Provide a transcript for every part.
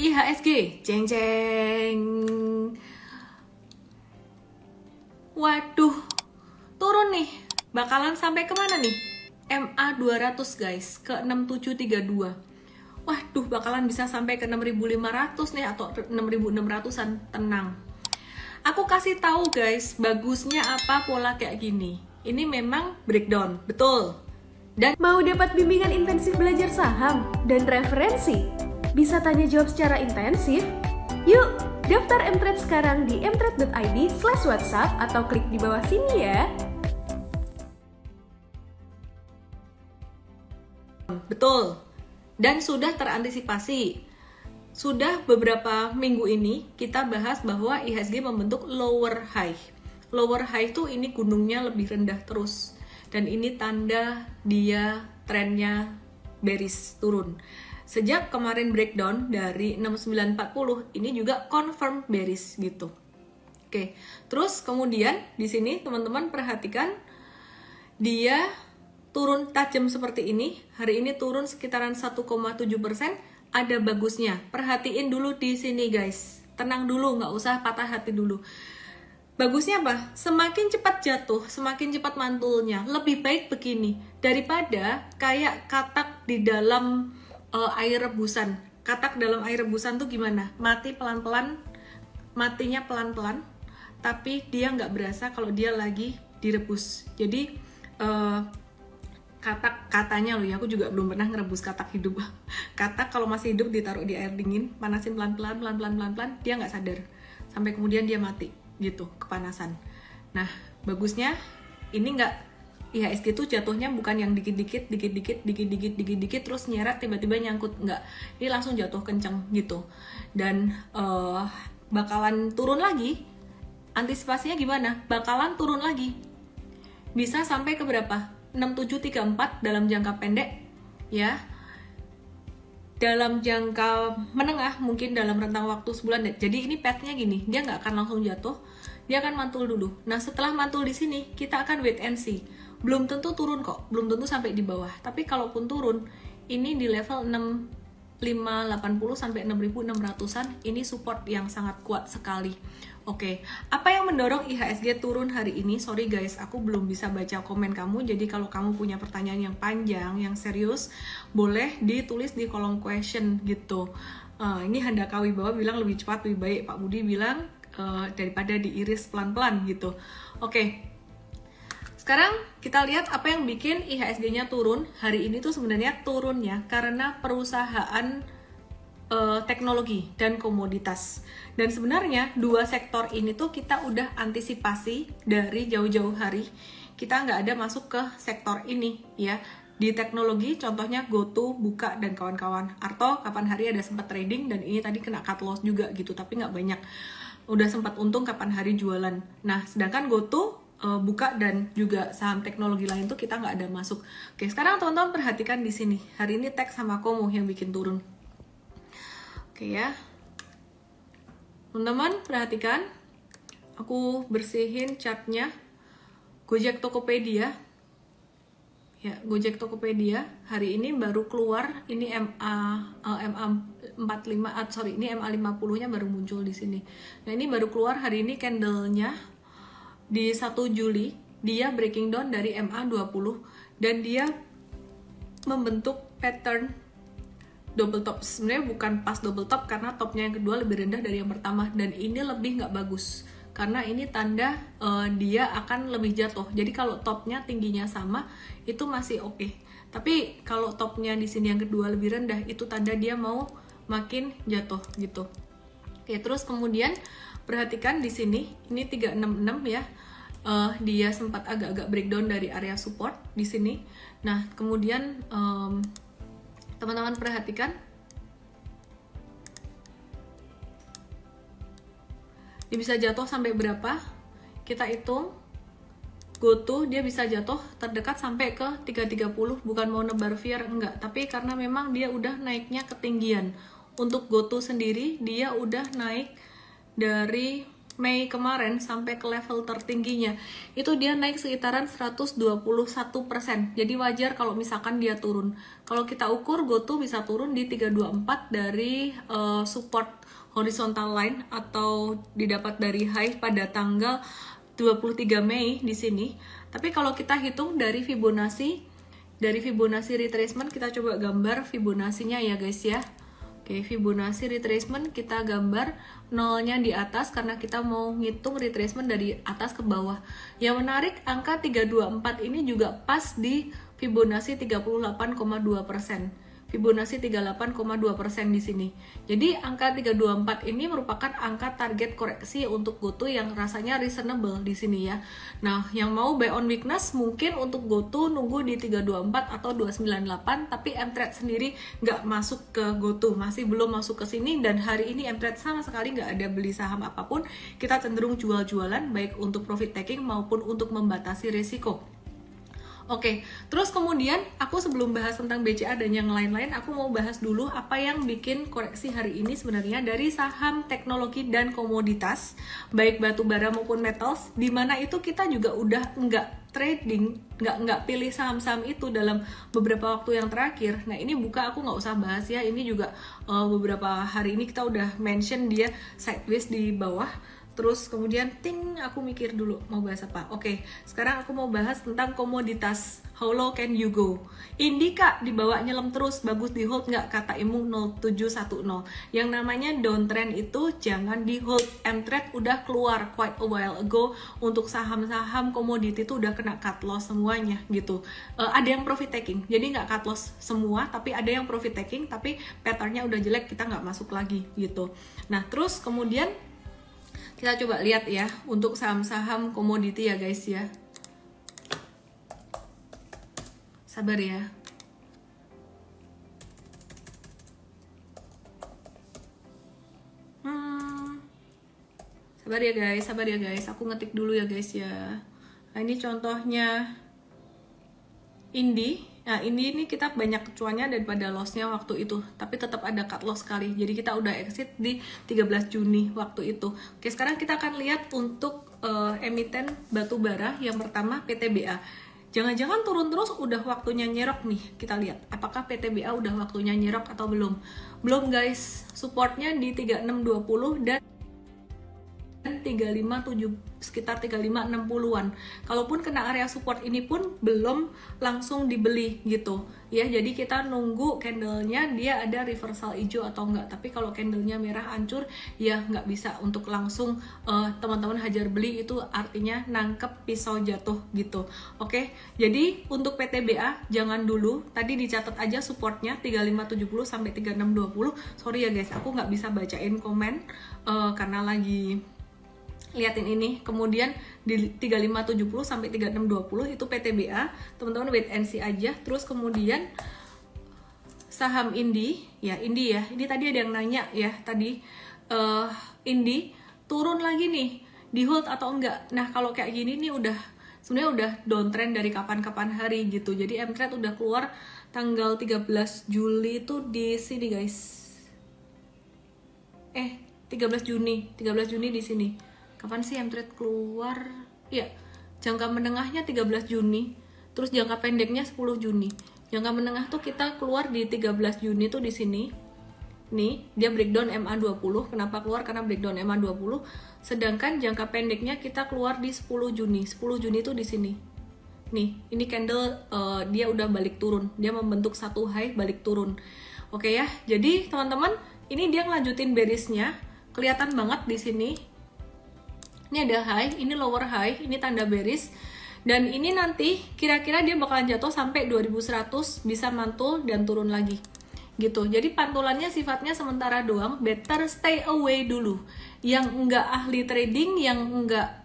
IHSG, jeng jeng. Waduh, turun nih. Bakalan sampai kemana nih? MA 200 guys, ke 6732. Waduh, bakalan bisa sampai ke 6500 nih atau 6600-an. Tenang. Aku kasih tahu guys, bagusnya apa pola kayak gini. Ini memang breakdown, betul. Dan mau dapat bimbingan intensif belajar saham dan referensi? Bisa tanya jawab secara intensif? Yuk, daftar mtrade sekarang di mtrade.id/whatsapp atau klik di bawah sini ya. Betul. Dan sudah terantisipasi. Sudah beberapa minggu ini kita bahas bahwa IHSG membentuk lower high. Lower high itu ini gunungnya lebih rendah terus. Dan ini tanda dia trennya bearish turun. Sejak kemarin breakdown dari 6940 ini juga confirm bearish gitu. Oke. Terus kemudian di sini teman-teman perhatikan dia turun tajam seperti ini. Hari ini turun sekitaran 1,7%. Ada bagusnya. Perhatiin dulu di sini guys. Tenang dulu, nggak usah patah hati dulu. Bagusnya apa? Semakin cepat jatuh, semakin cepat mantulnya. Lebih baik begini daripada kayak katak di dalam air rebusan. Katak dalam air rebusan tuh gimana? Mati pelan-pelan, matinya pelan-pelan, tapi dia nggak berasa kalau dia lagi direbus. Jadi katak katanya loh ya, aku juga belum pernah ngerebus katak hidup. Katak kalau masih hidup ditaruh di air dingin, panasin pelan-pelan, dia nggak sadar sampai kemudian dia mati gitu, kepanasan. Nah, bagusnya ini nggak, IHSG tuh jatuhnya bukan yang dikit-dikit terus nyerap tiba-tiba nyangkut, nggak. Ini langsung jatuh kenceng gitu. Dan bakalan turun lagi. Antisipasinya gimana? Bakalan turun lagi. Bisa sampai ke berapa? 6734 dalam jangka pendek ya. Dalam jangka menengah mungkin dalam rentang waktu sebulan. Jadi ini path-nya gini, dia nggak akan langsung jatuh, dia akan mantul dulu. Nah setelah mantul di sini kita akan wait and see. Belum tentu turun kok, belum tentu sampai di bawah. Tapi kalaupun turun, ini di level 6580 sampai 6600-an, ini support yang sangat kuat sekali. Oke, apa yang mendorong IHSG turun hari ini? Sorry guys, aku belum bisa baca komen kamu. Jadi kalau kamu punya pertanyaan yang panjang, yang serius, boleh ditulis di kolom question gitu. Ini Handaka Wibawa bilang lebih cepat, lebih baik. Pak Budi bilang daripada diiris pelan-pelan gitu. Oke, sekarang kita lihat apa yang bikin IHSG-nya turun. Hari ini tuh sebenarnya turunnya karena perusahaan teknologi dan komoditas. Dan sebenarnya dua sektor ini tuh kita udah antisipasi dari jauh-jauh hari. Kita nggak ada masuk ke sektor ini ya. Di teknologi contohnya GoTo, Buka, dan kawan-kawan. Arto kapan hari ada sempat trading dan ini tadi kena cut loss juga gitu, tapi nggak banyak. Udah sempat untung kapan hari jualan. Nah sedangkan GoTo, Buka, dan juga saham teknologi lain tuh kita nggak ada masuk. Oke, sekarang teman-teman perhatikan di sini. Hari ini Tech sama Komo yang bikin turun. Oke ya, teman-teman perhatikan, aku bersihin chartnya. Gojek Tokopedia, ya Gojek Tokopedia hari ini baru keluar. Ini ini MA 50-nya baru muncul di sini. Nah ini baru keluar hari ini candle-nya di 1 Juli, dia breaking down dari MA 20 dan dia membentuk pattern double top. Sebenarnya bukan pas double top karena topnya yang kedua lebih rendah dari yang pertama, dan ini lebih nggak bagus karena ini tanda dia akan lebih jatuh. Jadi kalau topnya tingginya sama itu masih oke. Tapi kalau topnya di sini yang kedua lebih rendah itu tanda dia mau makin jatuh gitu. Oke, terus kemudian perhatikan di sini ini 366 ya. Dia sempat agak-agak breakdown dari area support di sini. Nah, kemudian teman-teman perhatikan dia bisa jatuh sampai berapa? Kita hitung. GoTo dia bisa jatuh terdekat sampai ke 330, bukan mau nebar fear enggak, tapi karena memang dia udah naiknya ketinggian. Untuk GoTo sendiri dia udah naik dari Mei kemarin sampai ke level tertingginya itu dia naik sekitaran 121%. Jadi wajar kalau misalkan dia turun. Kalau kita ukur GoTo bisa turun di 324 dari support horizontal line atau didapat dari high pada tanggal 23 Mei di sini. Tapi kalau kita hitung dari Fibonacci retracement, kita coba gambar Fibonacci-nya ya guys ya. Oke, Fibonacci retracement kita gambar nolnya di atas karena kita mau ngitung retracement dari atas ke bawah. Yang menarik, angka 324 ini juga pas di Fibonacci 38,2%. Fibonacci 38,2% di sini. Jadi angka 324 ini merupakan angka target koreksi untuk GoTo yang rasanya reasonable di sini ya. Nah, yang mau buy on weakness mungkin untuk GoTo nunggu di 324 atau 298, tapi mTrade sendiri nggak masuk ke GoTo, masih belum masuk ke sini, dan hari ini mTrade sama sekali nggak ada beli saham apapun. Kita cenderung jual-jualan baik untuk profit taking maupun untuk membatasi risiko. Oke, terus kemudian aku sebelum bahas tentang BCA dan yang lain-lain, aku mau bahas dulu apa yang bikin koreksi hari ini sebenarnya dari saham teknologi dan komoditas, baik batu bara maupun metals, di mana itu kita juga udah nggak trading, nggak pilih saham-saham itu dalam beberapa waktu yang terakhir. Nah ini buka aku nggak usah bahas ya, ini juga beberapa hari ini kita udah mention dia sideways di bawah. Terus kemudian aku mikir dulu mau bahas apa. Oke, sekarang aku mau bahas tentang komoditas. How low can you go? Indika dibawa nyelam terus, bagus di hold nggak? Kata Imung 0710. Yang namanya downtrend itu jangan di hold. mTrade udah keluar quite a while ago untuk saham-saham komoditi itu udah kena cut loss semuanya gitu. Ada yang profit taking, jadi nggak cut loss semua, tapi ada yang profit taking, tapi patternnya udah jelek, kita nggak masuk lagi gitu. Nah terus kemudian kita coba lihat ya untuk saham-saham komoditi ya guys ya. Sabar ya. Sabar ya guys. Aku ngetik dulu ya guys ya. Nah ini contohnya Indi. Nah ini kita banyak cuannya daripada lossnya waktu itu, tapi tetap ada cut loss sekali. Jadi kita udah exit di 13 Juni waktu itu. Oke, sekarang kita akan lihat untuk emiten batu bara. Yang pertama PTBA. Jangan-jangan turun terus udah waktunya nyerok nih. Kita lihat apakah PTBA udah waktunya nyerok atau belum. Belum guys, supportnya di 3620 dan 357, sekitar 3560-an. Kalaupun kena area support ini pun belum langsung dibeli gitu ya. Jadi kita nunggu candlenya dia ada reversal hijau atau enggak. Tapi kalau candlenya merah hancur ya nggak bisa untuk langsung teman-teman hajar beli, itu artinya nangkep pisau jatuh gitu. Oke, jadi untuk PTBA jangan dulu. Tadi dicatat aja supportnya 3570 sampai 3620. Sorry ya guys, aku nggak bisa bacain komen karena lagi liatin ini. Kemudian di 3570 sampai 3620 itu PTBA, teman-teman wait and see aja. Terus kemudian saham Indi ya, ini tadi ada yang nanya ya tadi, Indi turun lagi nih, di hold atau enggak. Nah kalau kayak gini nih sebenarnya udah downtrend dari kapan-kapan hari gitu. Jadi mTrade udah keluar tanggal 13 Juli itu di sini guys. 13 Juni di sini. Kapan sih mTrade keluar? Ya, jangka menengahnya 13 Juni, terus jangka pendeknya 10 Juni. Jangka menengah tuh kita keluar di 13 Juni tuh di sini. Nih, dia breakdown MA20. Kenapa keluar? Karena breakdown MA20. Sedangkan jangka pendeknya kita keluar di 10 Juni. 10 Juni tuh di sini. Nih, ini candle dia udah balik turun. Dia membentuk satu high balik turun. Oke ya. Jadi, teman-teman, ini dia ngelanjutin bearish-nya. Kelihatan banget di sini. Ini ada high, ini lower high, ini tanda bearish. Dan ini nanti kira-kira dia bakalan jatuh sampai 2100, bisa mantul dan turun lagi. Gitu. Jadi pantulannya sifatnya sementara doang, better stay away dulu. Yang enggak ahli trading, yang enggak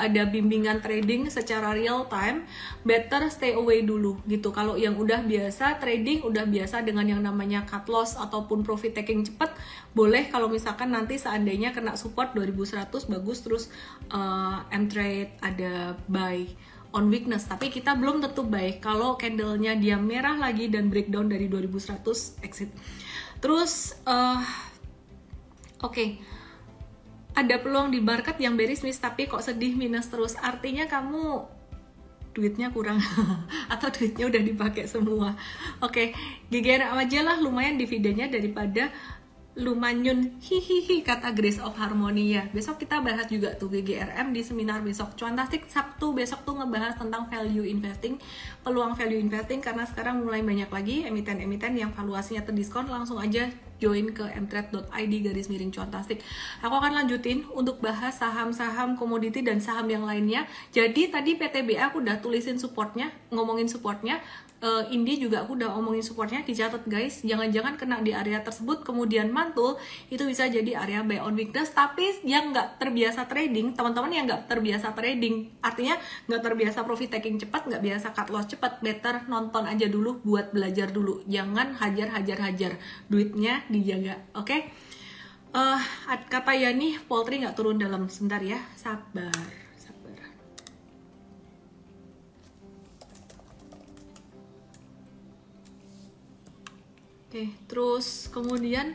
ada bimbingan trading secara real time, better stay away dulu gitu. Kalau yang udah biasa trading, udah biasa dengan yang namanya cut loss ataupun profit taking cepat, boleh kalau misalkan nanti seandainya kena support 2100 bagus, terus mTrade ada buy on weakness, tapi kita belum tentu buy. Kalau candlenya dia merah lagi dan breakdown dari 2100 exit. Terus oke. ada peluang di market yang bearish miss, tapi kok sedih minus terus, artinya kamu duitnya kurang atau duitnya udah dipakai semua. Oke, GGRM aja lah, lumayan dividennya daripada Lumanyun, hihihi, kata Grace of Harmony ya. Besok kita bahas juga tuh GGRM di seminar besok. Cuantastik Sabtu besok tuh ngebahas tentang value investing, peluang value investing, karena sekarang mulai banyak lagi emiten-emiten yang valuasinya terdiskon. Langsung aja join ke mtrade.id/cuantastik. Aku akan lanjutin untuk bahas saham-saham komoditi dan saham yang lainnya. Jadi tadi PTBA aku udah tulisin supportnya, ngomongin supportnya. Indi juga aku udah omongin supportnya, dicatat guys. Jangan-jangan kena di area tersebut kemudian mantul, itu bisa jadi area buy on weakness. Tapi yang nggak terbiasa trading, teman-teman yang nggak terbiasa trading, artinya nggak terbiasa profit taking cepat, nggak biasa cut loss cepat, better nonton aja dulu buat belajar dulu. Jangan hajar, duitnya dijaga, oke? Kata Yani, poultry nggak turun dalam, sebentar ya, sabar. Oke, terus kemudian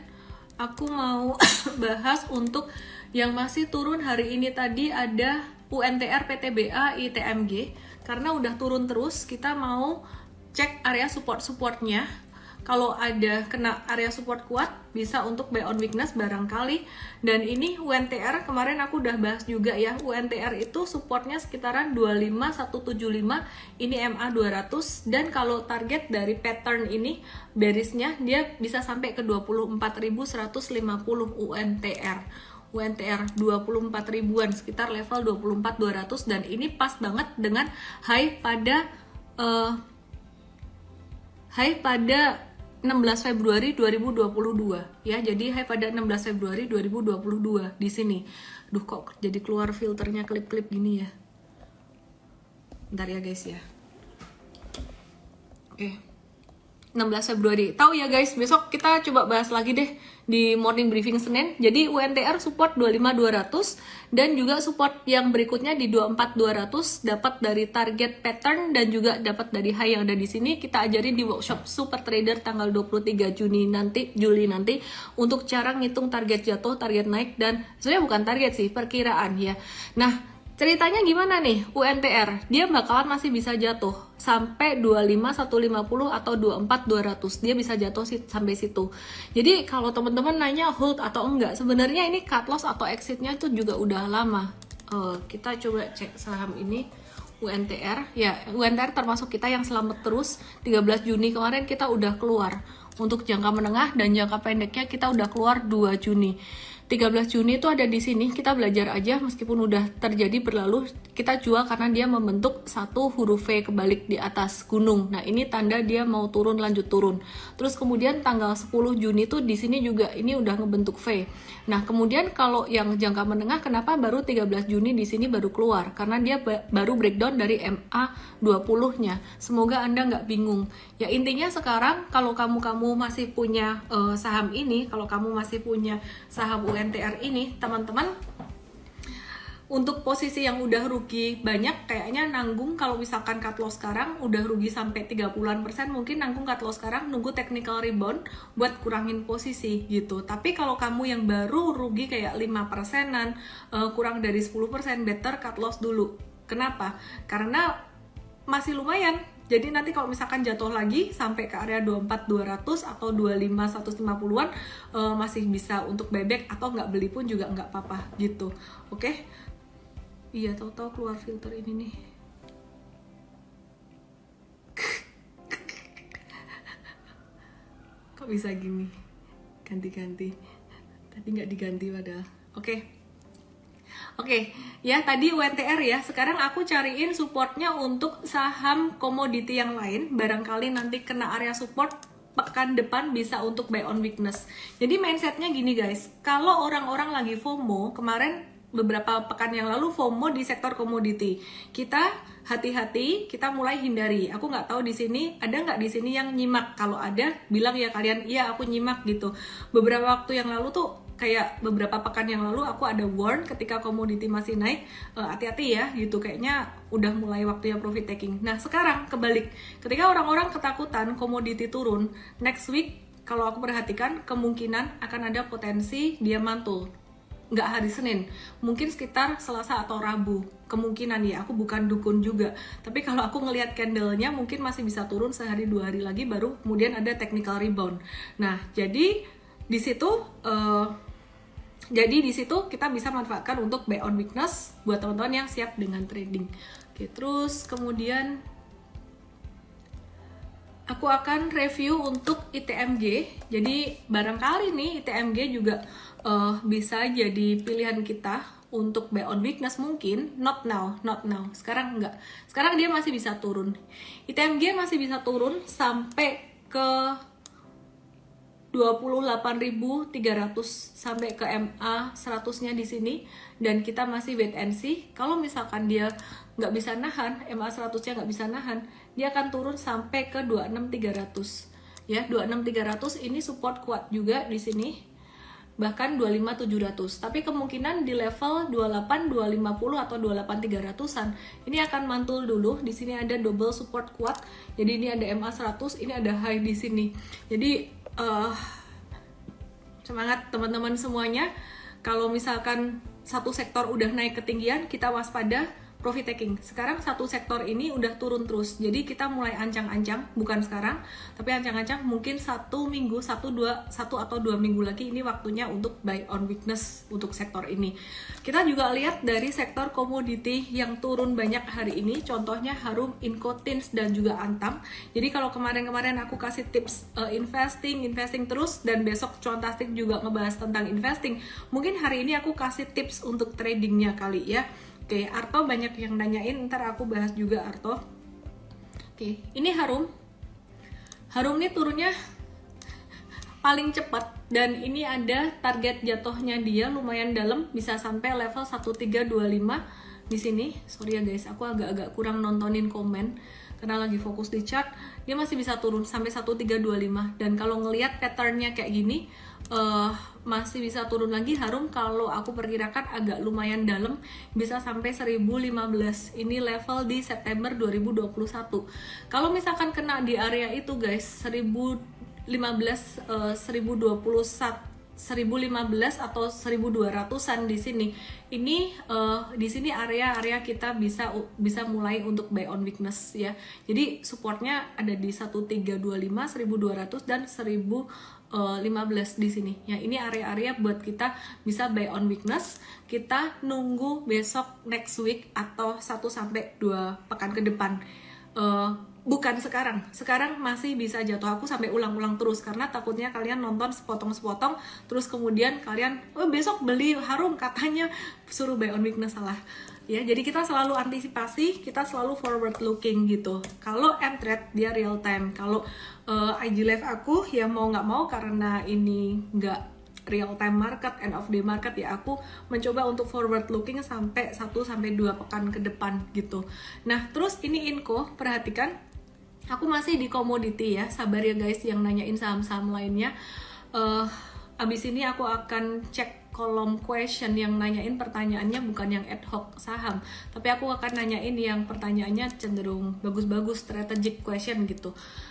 aku mau bahas untuk yang masih turun hari ini. Tadi ada UNTR, PTBA, ITMG. Karena udah turun terus, kita mau cek area support-supportnya. Kalau ada kena area support kuat, bisa untuk buy on weakness barangkali. Dan ini UNTR, kemarin aku udah bahas juga ya. UNTR itu supportnya sekitaran 25175, ini MA 200. Dan kalau target dari pattern ini, bearishnya dia bisa sampai ke 24.150 UNTR. UNTR 24 ribuan, sekitar level 24.200. Dan ini pas banget dengan high pada 16 Februari 2022 ya. Jadi high pada 16 Februari 2022 di sini. Duh, kok jadi keluar filternya klip-klip gini ya. Bentar ya guys ya. Oke. 16 Februari. Tahu ya guys, besok kita coba bahas lagi deh di morning briefing Senin. Jadi UNTR support 25200 dan juga support yang berikutnya di 24200 dapat dari target pattern dan juga dapat dari high yang ada di sini. Kita ajarin di workshop Super Trader tanggal 23 Juli nanti untuk cara ngitung target jatuh, target naik, dan sebenarnya bukan target sih, perkiraan ya. Nah, ceritanya gimana nih UNTR? Dia bakalan masih bisa jatuh sampai 25150 atau 24200. Dia bisa jatuh sampai situ. Jadi kalau teman-teman nanya hold atau enggak, sebenarnya ini cut loss atau exitnya itu juga udah lama. Kita coba cek saham ini UNTR. Ya, UNTR termasuk kita yang selamat terus. 13 Juni kemarin kita udah keluar. Untuk jangka menengah dan jangka pendeknya kita udah keluar 2 Juni. 13 Juni itu ada di sini, kita belajar aja meskipun udah terjadi berlalu, kita jual karena dia membentuk satu huruf V kebalik di atas gunung. Nah, ini tanda dia mau turun, lanjut turun. Terus kemudian tanggal 10 Juni tuh di sini juga ini udah ngebentuk V. Nah, kemudian kalau yang jangka menengah, kenapa baru 13 Juni di sini baru keluar? Karena dia baru breakdown dari MA 20-nya. Semoga Anda nggak bingung. Ya, intinya sekarang kalau kamu masih punya saham ini, kalau kamu masih punya saham UNTR ini, teman-teman, untuk posisi yang udah rugi banyak, kayaknya nanggung. Kalau misalkan cut loss sekarang udah rugi sampai 30%, mungkin nanggung cut loss sekarang, nunggu technical rebound buat kurangin posisi gitu. Tapi kalau kamu yang baru rugi kayak 5%-an, kurang dari 10%, better cut loss dulu. Kenapa? Karena masih lumayan. Jadi nanti kalau misalkan jatuh lagi sampai ke area 24.200 atau 25.150-an, masih bisa untuk buyback, atau nggak beli pun juga nggak apa-apa gitu. Oke? Iya, tahu-tahu keluar filter ini nih. Kok bisa gini? Ganti-ganti. Tadi nggak diganti padahal. Oke, ya tadi UNTR ya. Sekarang aku cariin supportnya untuk saham komoditi yang lain. Barangkali nanti kena area support, pekan depan bisa untuk buy on weakness. Jadi mindsetnya gini guys, kalau orang-orang lagi FOMO, kemarin beberapa pekan yang lalu FOMO di sektor komoditi, kita hati-hati, kita mulai hindari. Aku nggak tahu di sini ada nggak di sini yang nyimak. Kalau ada, bilang ya kalian, iya aku nyimak gitu. Beberapa waktu yang lalu tuh, kayak beberapa pekan yang lalu aku ada warn ketika komoditi masih naik, hati-hati ya gitu, kayaknya udah mulai waktunya profit taking. Nah, sekarang kebalik, ketika orang-orang ketakutan komoditi turun, next week kalau aku perhatikan kemungkinan akan ada potensi dia mantul. nggak hari Senin, mungkin sekitar Selasa atau Rabu, kemungkinan ya, aku bukan dukun juga, tapi kalau aku ngelihat candlenya mungkin masih bisa turun sehari 2 hari lagi baru kemudian ada technical rebound. Nah jadi di situ kita bisa manfaatkan untuk buy on weakness buat teman-teman yang siap dengan trading. Oke, terus kemudian aku akan review untuk ITMG. Jadi barangkali nih ITMG juga bisa jadi pilihan kita untuk buy on weakness mungkin. Not now. Sekarang enggak. Sekarang dia masih bisa turun. ITMG masih bisa turun sampai ke 28.300 sampai ke MA 100-nya di sini, dan kita masih wait and see. Kalau misalkan dia nggak bisa nahan, MA 100-nya nggak bisa nahan, dia akan turun sampai ke 26.300 ya. 26.300 ini support kuat juga di sini, bahkan 25.700. Tapi kemungkinan di level 28, 250 atau 28.300-an ini akan mantul dulu. Di sini ada double support kuat. Jadi ini ada MA 100, ini ada high di sini. Jadi semangat teman-teman semuanya. Kalau misalkan satu sektor udah naik ketinggian, kita waspada profit taking. Sekarang satu sektor ini udah turun terus, jadi kita mulai ancang-ancang, bukan sekarang, tapi ancang-ancang mungkin 1 minggu, 1 atau 2 minggu lagi ini waktunya untuk buy on weakness untuk sektor ini. Kita juga lihat dari sektor komoditi yang turun banyak hari ini, contohnya Harum, Inco, Tins, dan juga Antam. Jadi kalau kemarin-kemarin aku kasih tips investing terus, dan besok Cuantastik juga ngebahas tentang investing, mungkin hari ini aku kasih tips untuk tradingnya kali ya. Oke, Arto banyak yang nanyain, ntar aku bahas juga Arto. Oke, ini Harum. Harum ini turunnya paling cepat, dan ini ada target jatuhnya dia lumayan dalam, bisa sampai level 1325 di sini. Sorry ya guys, aku agak-agak kurang nontonin komen karena lagi fokus di chart. Dia masih bisa turun sampai 1325, dan kalau ngelihat patternnya kayak gini, masih bisa turun lagi. Harum kalau aku perkirakan agak lumayan dalam, bisa sampai 1015. Ini level di September 2021. Kalau misalkan kena di area itu guys, 1015, 1015 atau 1200-an di sini. Ini di sini area kita bisa mulai untuk buy on weakness ya. Jadi supportnya ada di 1325, 1200 dan 1015 di sini. Ya, ini area-area buat kita bisa buy on weakness. Kita nunggu besok next week atau 1 sampai 2 pekan ke depan. Bukan sekarang masih bisa jatuh. Aku sampai ulang-ulang terus karena takutnya kalian nonton sepotong-sepotong terus kemudian kalian besok beli Harum katanya suruh buy on weakness, salah ya. Jadi kita selalu antisipasi, kita selalu forward looking gitu. Kalau M-Trade dia real time. Kalau IG live aku ya mau nggak mau, karena ini nggak real time market, end of day market ya, aku mencoba untuk forward looking sampai 1 sampai 2 pekan ke depan gitu. Nah, terus ini Inco, perhatikan aku masih di komoditi ya, sabar ya guys yang nanyain saham-saham lainnya. Abis ini aku akan cek kolom question yang nanyain pertanyaannya bukan yang ad hoc saham, tapi aku akan nanyain yang pertanyaannya cenderung bagus-bagus, strategic question gitu.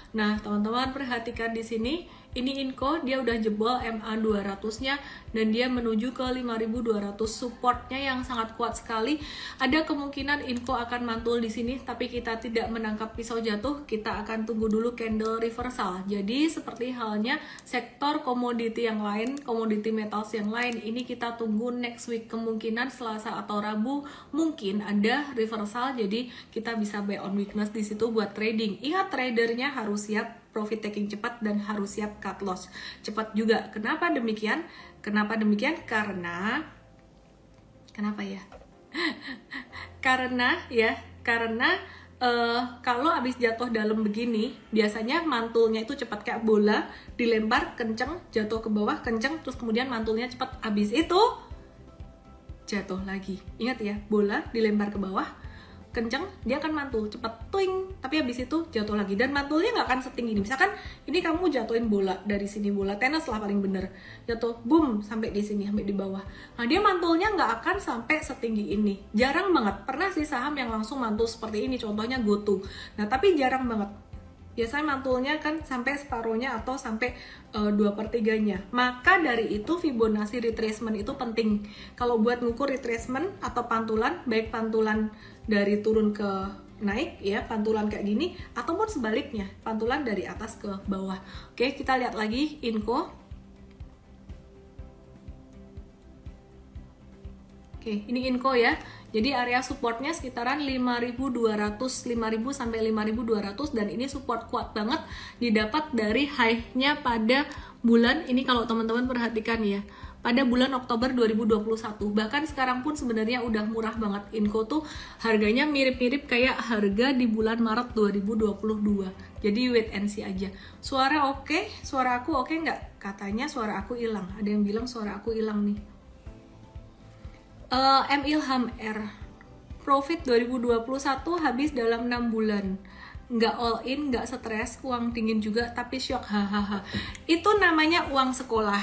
Nah, teman-teman perhatikan di sini, ini Inco dia udah jebol MA 200-nya dan dia menuju ke 5200, supportnya yang sangat kuat sekali. Ada kemungkinan Inco akan mantul di sini, tapi kita tidak menangkap pisau jatuh, kita akan tunggu dulu candle reversal. Jadi seperti halnya sektor komoditi yang lain, komoditi metals yang lain, ini kita tunggu next week, kemungkinan Selasa atau Rabu mungkin ada reversal, jadi kita bisa buy on weakness di situ buat trading. Ingat, tradernya harus siap profit taking cepat dan harus siap cut loss cepat juga. Kenapa demikian? Karena kalau habis jatuh dalam begini, biasanya mantulnya itu cepat kayak bola, dilempar kenceng, jatuh ke bawah kenceng, terus kemudian mantulnya cepat, habis itu jatuh lagi. Ingat ya, bola dilempar ke bawah kenceng, dia akan mantul cepat, twing, tapi habis itu jatuh lagi, dan mantulnya nggak akan setinggi ini. Misalkan ini kamu jatuhin bola dari sini, bola tenis lah paling bener, jatuh boom sampai di sini, sampai di bawah. Nah, dia mantulnya nggak akan sampai setinggi ini, jarang banget. Pernah sih saham yang langsung mantul seperti ini, contohnya GoTo. Nah, tapi jarang banget. Biasanya mantulnya kan sampai separuhnya atau sampai 2/3-nya. Maka dari itu Fibonacci retracement itu penting. Kalau buat ngukur retracement atau pantulan, baik pantulan dari turun ke naik ya, pantulan kayak gini, ataupun sebaliknya, pantulan dari atas ke bawah. Oke, kita lihat lagi Inco. Oke, ini Inco ya. Jadi area supportnya sekitaran 5.200, 5.000 sampai 5.200, dan ini support kuat banget didapat dari high-nya pada bulan ini kalau teman-teman perhatikan ya. Pada bulan Oktober 2021. Bahkan sekarang pun sebenarnya udah murah banget. Inco tuh harganya mirip-mirip kayak harga di bulan Maret 2022. Jadi wait and see aja. Suara oke? Suara aku oke nggak? Katanya suara aku hilang. Ada yang bilang suara aku hilang nih. M Ilham R, profit 2021 habis dalam 6 bulan, nggak all in, nggak stres, uang dingin juga, tapi shock, hahaha. Itu namanya uang sekolah,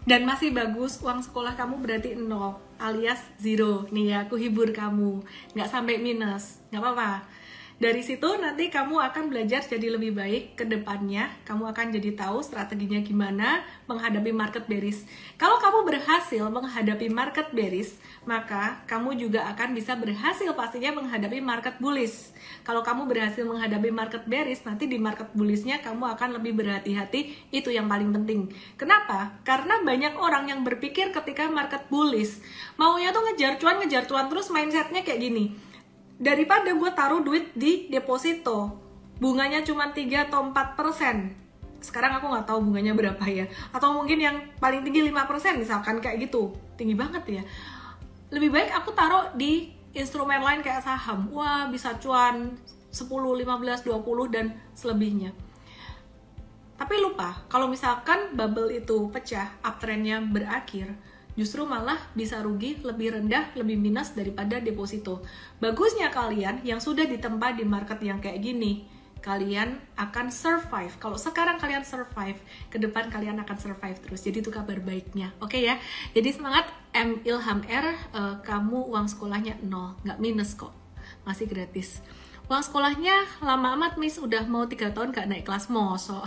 dan masih bagus. Uang sekolah kamu berarti 0 alias 0. Nih ya, aku hibur kamu, nggak sampai minus, nggak apa-apa. Dari situ nanti kamu akan belajar jadi lebih baik ke depannya. Kamu akan jadi tahu strateginya gimana menghadapi market bearish. Kalau kamu berhasil menghadapi market bearish, maka kamu juga akan bisa berhasil pastinya menghadapi market bullish. Kalau kamu berhasil menghadapi market bearish, nanti di market bullishnya kamu akan lebih berhati-hati. Itu yang paling penting. Kenapa? Karena banyak orang yang berpikir ketika market bullish, maunya tuh ngejar cuan terus, mindsetnya kayak gini. Daripada gue taruh duit di deposito, bunganya cuma 3 atau 4%. Sekarang aku nggak tahu bunganya berapa ya. Atau mungkin yang paling tinggi 5% misalkan, kayak gitu. Tinggi banget ya. Lebih baik aku taruh di instrumen lain kayak saham. Wah, bisa cuan 10, 15, 20 dan selebihnya. Tapi lupa, kalau misalkan bubble itu pecah, uptrendnya berakhir, justru malah bisa rugi lebih rendah, lebih minus daripada deposito. Bagusnya kalian yang sudah ditempa di market yang kayak gini, kalian akan survive. Kalau sekarang kalian survive, ke depan kalian akan survive terus. Jadi itu kabar baiknya. Oke ya, jadi semangat M Ilham R, kamu uang sekolahnya 0, nggak minus kok, masih gratis. Uang sekolahnya lama amat Miss, udah mau 3 tahun gak naik kelas, mosok.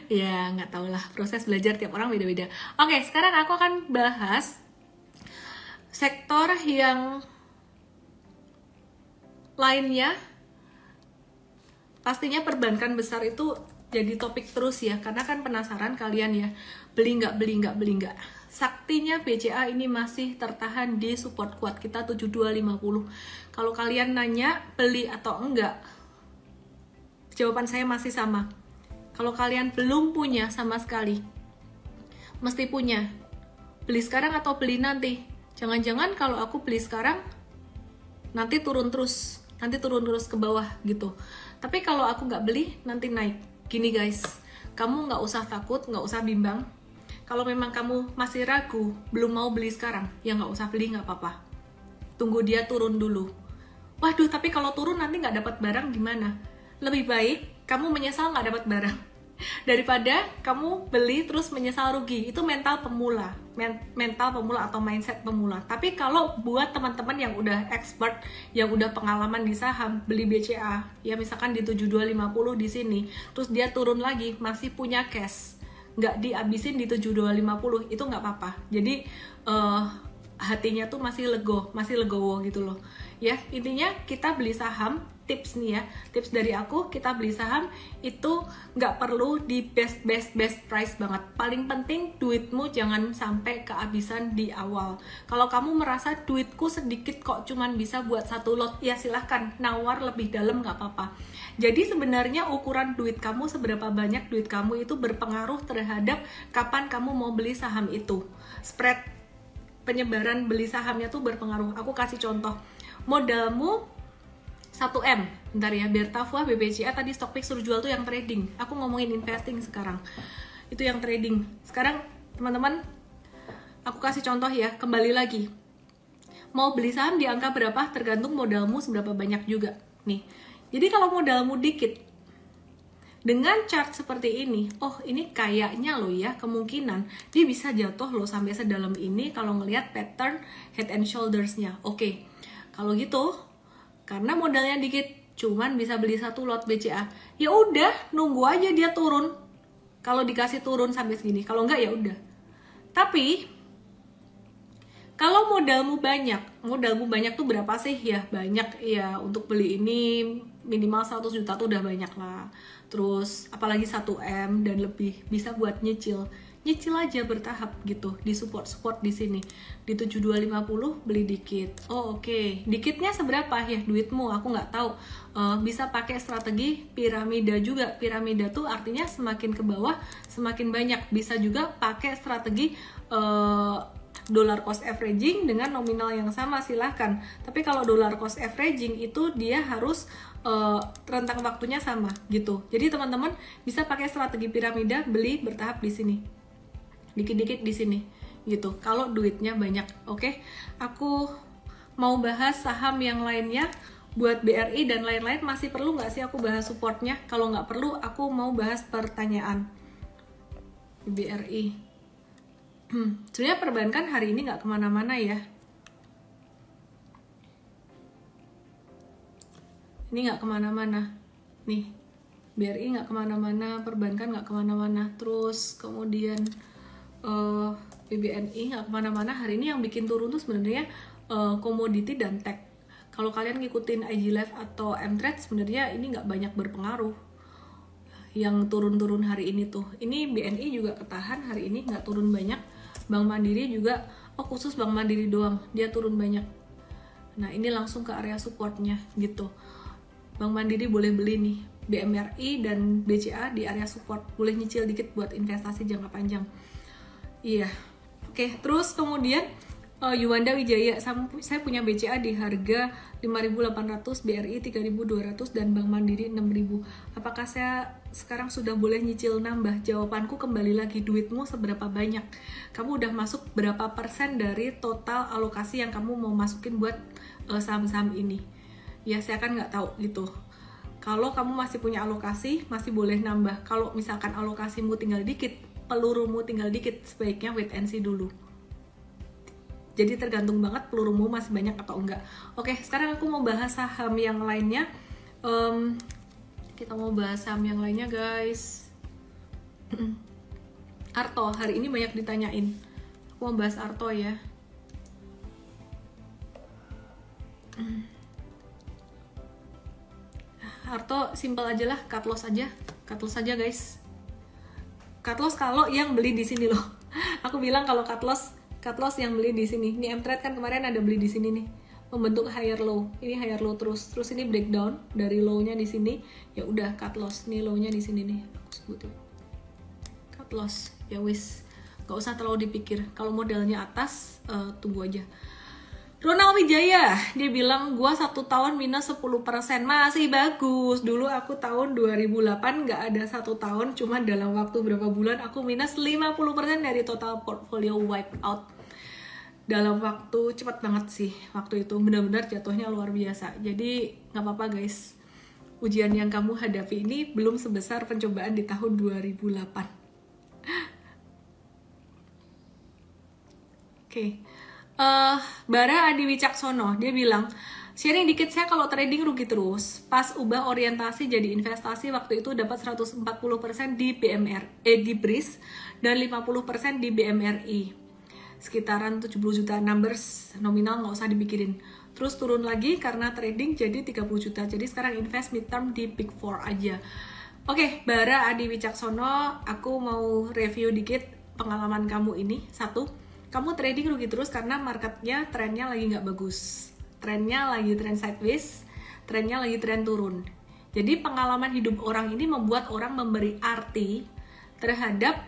Ya, nggak tau lah, proses belajar tiap orang beda-beda. Oke, sekarang aku akan bahas sektor yang lainnya. Pastinya perbankan besar itu jadi topik terus ya, karena kan penasaran kalian ya, beli nggak. Saktinya BCA ini masih tertahan di support kuat kita 7250. Kalau kalian nanya beli atau enggak, jawaban saya masih sama. Kalau kalian belum punya sama sekali, mesti punya. Beli sekarang atau beli nanti? Jangan-jangan kalau aku beli sekarang, nanti turun terus ke bawah gitu. Tapi kalau aku nggak beli, nanti naik. Gini guys, kamu nggak usah takut, nggak usah bimbang. Kalau memang kamu masih ragu, belum mau beli sekarang, ya nggak usah beli, nggak apa-apa. Tunggu dia turun dulu. Waduh, tapi kalau turun nanti nggak dapat barang gimana? Lebih baik kamu menyesal nggak dapat barang daripada kamu beli terus menyesal rugi. Itu mental pemula, atau mindset pemula. Tapi kalau buat teman-teman yang udah expert, yang udah pengalaman di saham, beli BCA ya misalkan di 7250 di sini, terus dia turun lagi, masih punya cash, nggak dihabisin di 7250, itu nggak apa-apa. Jadi hatinya tuh masih legowo gitu loh ya. Intinya kita beli saham, tips nih ya, tips dari aku, kita beli saham itu nggak perlu di best price banget. Paling penting duitmu jangan sampai kehabisan di awal. Kalau kamu merasa duitku sedikit kok cuman bisa buat 1 lot, ya silahkan nawar lebih dalam, nggak apa-apa. Jadi sebenarnya ukuran duit kamu, seberapa banyak duit kamu itu berpengaruh terhadap kapan kamu mau beli saham itu. Spread penyebaran beli sahamnya tuh berpengaruh. Aku kasih contoh, modalmu 1M, bentar ya, Bertafua, BBCA tadi Stockpik suruh jual tuh yang trading. Aku ngomongin investing sekarang, itu yang trading. Sekarang teman-teman, aku kasih contoh ya, kembali lagi, mau beli saham di angka berapa tergantung modalmu seberapa banyak juga nih. Jadi kalau modalmu dikit, dengan chart seperti ini, oh ini kayaknya loh ya, kemungkinan dia bisa jatuh loh sampai sedalam ini kalau ngelihat pattern head and shoulders-nya. Oke, kalau gitu, karena modalnya dikit, cuman bisa beli 1 lot BCA. Ya udah, nunggu aja dia turun. Kalau dikasih turun sampai segini, kalau enggak ya udah. Tapi kalau modalmu banyak tuh berapa sih ya? Banyak ya, untuk beli ini minimal 100 juta tuh udah banyak lah. Terus apalagi 1M dan lebih, bisa buat nyicil aja bertahap gitu, di support di sini di 7250 beli dikit. Oke. Dikitnya seberapa ya duitmu, aku nggak tahu. Bisa pakai strategi piramida juga. Piramida tuh artinya semakin ke bawah semakin banyak. Bisa juga pakai strategi dollar cost averaging dengan nominal yang sama, silahkan. Tapi kalau dollar cost averaging itu dia harus rentang waktunya sama gitu. Jadi teman-teman bisa pakai strategi piramida, beli bertahap di sini, dikit-dikit di sini gitu. Kalau duitnya banyak, oke. Aku mau bahas saham yang lainnya buat BRI dan lain-lain. Masih perlu nggak sih aku bahas supportnya? Kalau nggak perlu, aku mau bahas pertanyaan BRI. Sebenarnya perbankan hari ini nggak kemana-mana ya. Ini nggak kemana-mana. Nih, BRI nggak kemana-mana, perbankan nggak kemana-mana. Terus kemudian BBNI nggak kemana-mana. Hari ini yang bikin turun tuh sebenarnya komoditi dan tech. Kalau kalian ngikutin IG Live atau M-Trade, sebenarnya ini nggak banyak berpengaruh. Yang turun-turun hari ini tuh, ini BNI juga ketahan hari ini, nggak turun banyak. Bank Mandiri juga, khusus Bank Mandiri doang, dia turun banyak. Nah ini langsung ke area supportnya gitu. Bank Mandiri boleh beli nih, BMRI dan BCA di area support, boleh nyicil dikit buat investasi jangka panjang. Iya, oke. Terus kemudian Yuanda Wijaya, saya punya BCA di harga 5.800, BRI 3.200 dan Bank Mandiri 6.000. Apakah saya sekarang sudah boleh nyicil nambah? Jawabanku kembali lagi, duitmu seberapa banyak? Kamu udah masuk berapa persen dari total alokasi yang kamu mau masukin buat saham-saham ini? Ya saya kan nggak tahu gitu. Kalau kamu masih punya alokasi, masih boleh nambah. Kalau misalkan alokasimu tinggal dikit, pelurumu tinggal dikit, sebaiknya wait and see dulu. Jadi tergantung banget pelurumu masih banyak atau enggak. Oke, sekarang aku mau bahas saham yang lainnya. Kita mau bahas saham yang lainnya, guys. Arto, hari ini banyak ditanyain. Aku mau bahas Arto ya. Arto simple aja lah, cut loss aja. Cut loss aja, guys. Cut loss kalau yang beli di sini loh. Aku bilang kalau cut loss yang beli di sini. Ini M-Trade kan kemarin ada beli di sini nih, membentuk higher low. Ini higher low terus ini breakdown dari low-nya di sini. Ya udah cut loss. Nih low-nya di sini nih. Aku sebutin. Cut loss. Ya wis. Gak usah terlalu dipikir. Kalau modalnya atas, tunggu aja. Ronald Wijaya, dia bilang gua 1 tahun minus 10%, masih bagus. Dulu aku tahun 2008 nggak ada 1 tahun, cuma dalam waktu berapa bulan aku minus 50% dari total portfolio wipe out. Dalam waktu cepat banget sih, waktu itu benar-benar jatuhnya luar biasa. Jadi nggak apa-apa guys, ujian yang kamu hadapi ini belum sebesar pencobaan di tahun 2008. Oke. Bara Adi Wicaksono, dia bilang sharing dikit, saya kalau trading rugi terus. Pas ubah orientasi jadi investasi waktu itu dapat 140% di di BRIS dan 50% di BMRI. Sekitaran 70 juta, numbers nominal nggak usah dipikirin. Terus turun lagi karena trading jadi 30 juta. Jadi sekarang invest midterm di Big 4 aja. Oke, Bara Adi Wicaksono, aku mau review dikit pengalaman kamu ini. 1, kamu trading rugi terus karena marketnya trennya lagi nggak bagus. Trennya lagi tren sideways, trennya lagi tren turun. Jadi pengalaman hidup orang ini membuat orang memberi arti terhadap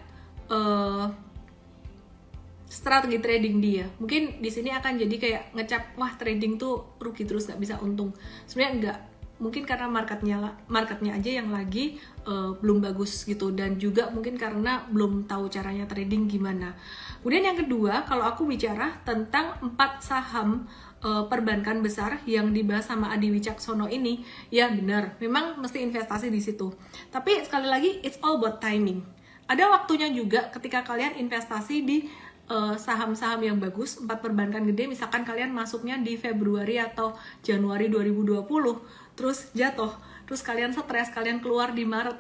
strategi trading dia. Mungkin di sini akan jadi kayak ngecap, wah trading tuh rugi terus nggak bisa untung. Sebenarnya enggak. Mungkin karena marketnya aja yang lagi belum bagus gitu, dan juga mungkin karena belum tahu caranya trading gimana. Kemudian yang kedua, kalau aku bicara tentang 4 saham perbankan besar yang dibahas sama Adi Wicaksono ini, ya benar, memang mesti investasi di situ. Tapi sekali lagi, it's all about timing. Ada waktunya juga ketika kalian investasi di saham-saham yang bagus, 4 perbankan gede, misalkan kalian masuknya di Februari atau Januari 2020, terus jatuh, terus kalian stres, kalian keluar di Maret,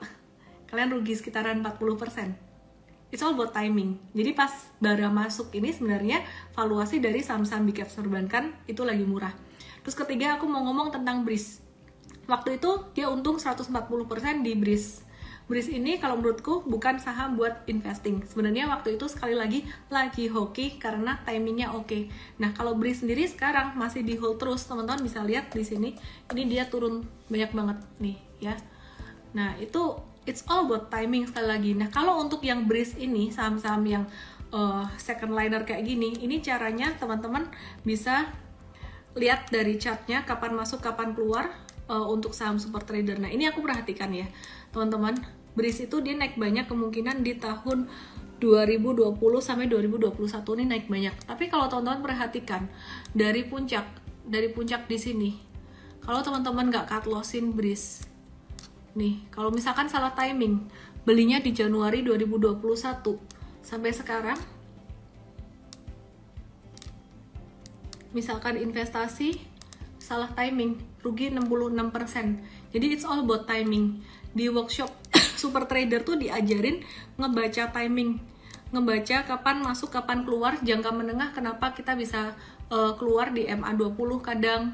kalian rugi sekitaran 40%. It's all about timing. Jadi pas bara masuk ini sebenarnya valuasi dari saham-saham big caps perbankan itu lagi murah. Terus ketiga aku mau ngomong tentang BRIS. Waktu itu dia untung 140% di BRIS. BRIS ini kalau menurutku bukan saham buat investing. Sebenarnya waktu itu sekali lagi hoki karena timingnya oke. Nah kalau BRIS sendiri sekarang masih di hold terus, teman-teman bisa lihat di sini. Ini dia turun banyak banget nih ya. Nah itu it's all about timing sekali lagi. Nah kalau untuk yang BRIS ini saham-saham yang second liner kayak gini, ini caranya teman-teman bisa lihat dari chartnya kapan masuk kapan keluar. Untuk saham super trader. Nah ini aku perhatikan ya teman-teman, BRIS itu dia naik banyak kemungkinan di tahun 2020 sampai 2021 ini naik banyak. Tapi kalau teman-teman perhatikan dari puncak di sini, kalau teman-teman nggak cut lossin BRIS nih, kalau misalkan salah timing belinya di Januari 2021 sampai sekarang, misalkan investasi salah timing, rugi 66%. Jadi it's all about timing. Di workshop super trader tuh diajarin ngebaca timing, ngebaca kapan masuk, kapan keluar, jangka menengah kenapa kita bisa keluar di MA20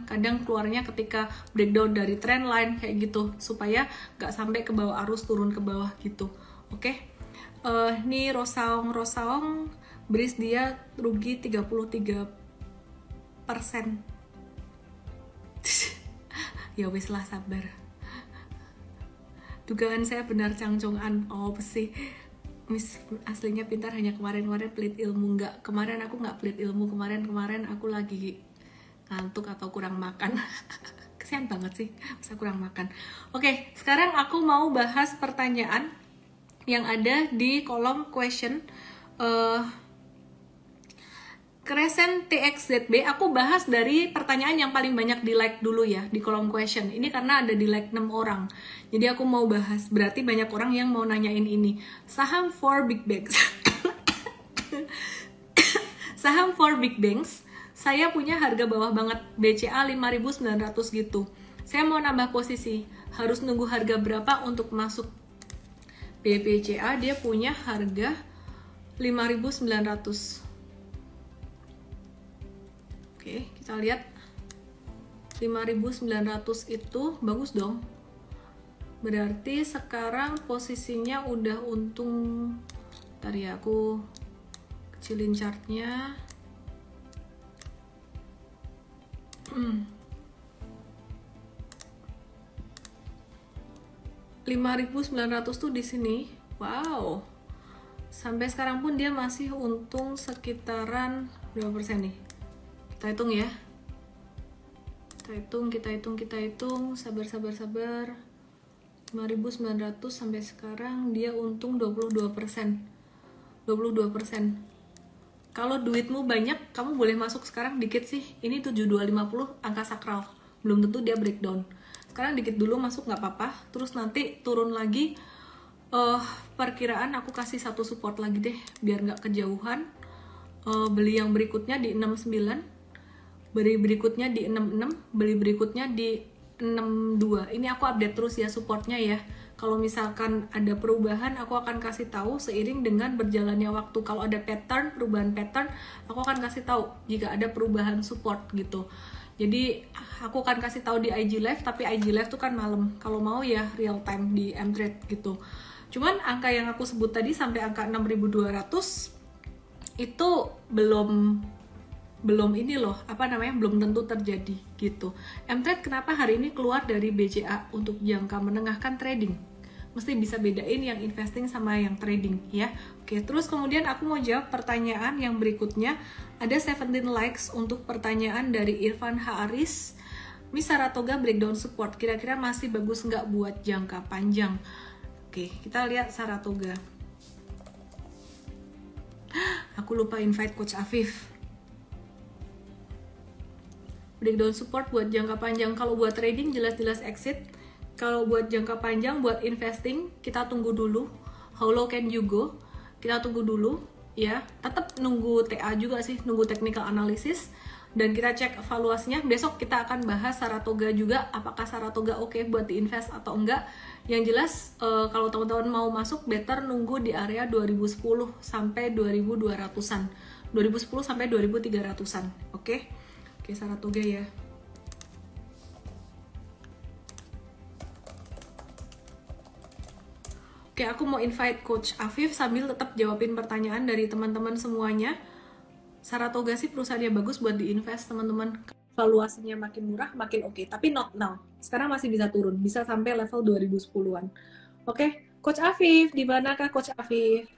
kadang keluarnya ketika breakdown dari trend line kayak gitu, supaya nggak sampai ke bawah arus turun ke bawah gitu. Oke. Nih Rosaong BRIS dia rugi 33%. Ya wis lah, sabar. Dugaan saya benar, Changchongan. Oh sih, Miss aslinya pintar, hanya kemarin pelit ilmu. Enggak, kemarin aku nggak pelit ilmu. Kemarin aku lagi ngantuk atau kurang makan. Kesian banget sih, bisa kurang makan. Oke, sekarang aku mau bahas pertanyaan yang ada di kolom question. Crescent TXZB, aku bahas dari pertanyaan yang paling banyak di like dulu ya di kolom question. Ini karena ada di like 6 orang. Jadi aku mau bahas, berarti banyak orang yang mau nanyain ini. Saham for big banks. Saham for big banks, saya punya harga bawah banget, BCA 5.900 gitu. Saya mau nambah posisi, harus nunggu harga berapa untuk masuk? BCA dia punya harga 5.900. Oke, kita lihat 5.900 itu bagus dong. Berarti sekarang posisinya udah untung. Bentar ya, aku kecilin chartnya. 5.900 tuh di sini. Wow. Sampai sekarang pun dia masih untung sekitaran berapa persen nih? Kita hitung ya. Kita hitung. Sabar. 5.900 sampai sekarang dia untung 22%. Kalau duitmu banyak, kamu boleh masuk sekarang dikit sih. Ini 7250 angka sakral. Belum tentu dia breakdown. Sekarang dikit dulu masuk nggak apa-apa. Terus nanti turun lagi. Perkiraan aku kasih satu support lagi deh, biar nggak kejauhan. Beli yang berikutnya di 69. Beli berikutnya di 66, beli berikutnya di 62. Ini aku update terus ya supportnya ya. Kalau misalkan ada perubahan, aku akan kasih tahu seiring dengan berjalannya waktu. Kalau ada perubahan pattern, aku akan kasih tahu jika ada perubahan support gitu. Jadi aku akan kasih tahu di IG Live, tapi IG Live tuh kan malam. Kalau mau ya real time di Mtrade gitu. Cuman angka yang aku sebut tadi sampai angka 6.200 itu belum ini loh, belum tentu terjadi gitu. Mtrade kenapa hari ini keluar dari BCA untuk jangka menengah, kan trading. Mesti bisa bedain yang investing sama yang trading ya. Oke, terus kemudian aku mau jawab pertanyaan yang berikutnya. Ada 17 likes untuk pertanyaan dari Irfan Haris. Miss Saratoga breakdown support, kira-kira masih bagus nggak buat jangka panjang? Oke, kita lihat Saratoga. Aku lupa invite Coach Afif. Breakdown support buat jangka panjang. Kalau buat trading jelas-jelas exit. Kalau buat jangka panjang, buat investing, kita tunggu dulu. How low can you go? Kita tunggu dulu ya. Tetap nunggu TA juga sih, nunggu technical analysis. dan kita cek evaluasinya. Besok kita akan bahas Saratoga juga, apakah Saratoga oke buat diinvest atau enggak. Yang jelas kalau teman-teman mau masuk, better nunggu di area 2010 sampai 2200-an, 2010 sampai 2300-an. Oke, Saratoga ya. Oke, aku mau invite Coach Afif sambil tetap jawabin pertanyaan dari teman-teman semuanya. Saratoga sih perusahaannya bagus buat diinvest, teman-teman. Valuasinya makin murah, makin oke. Tapi not now. Sekarang masih bisa turun. Bisa sampai level 2010-an. Oke, Coach Afif, di manakah Coach Afif?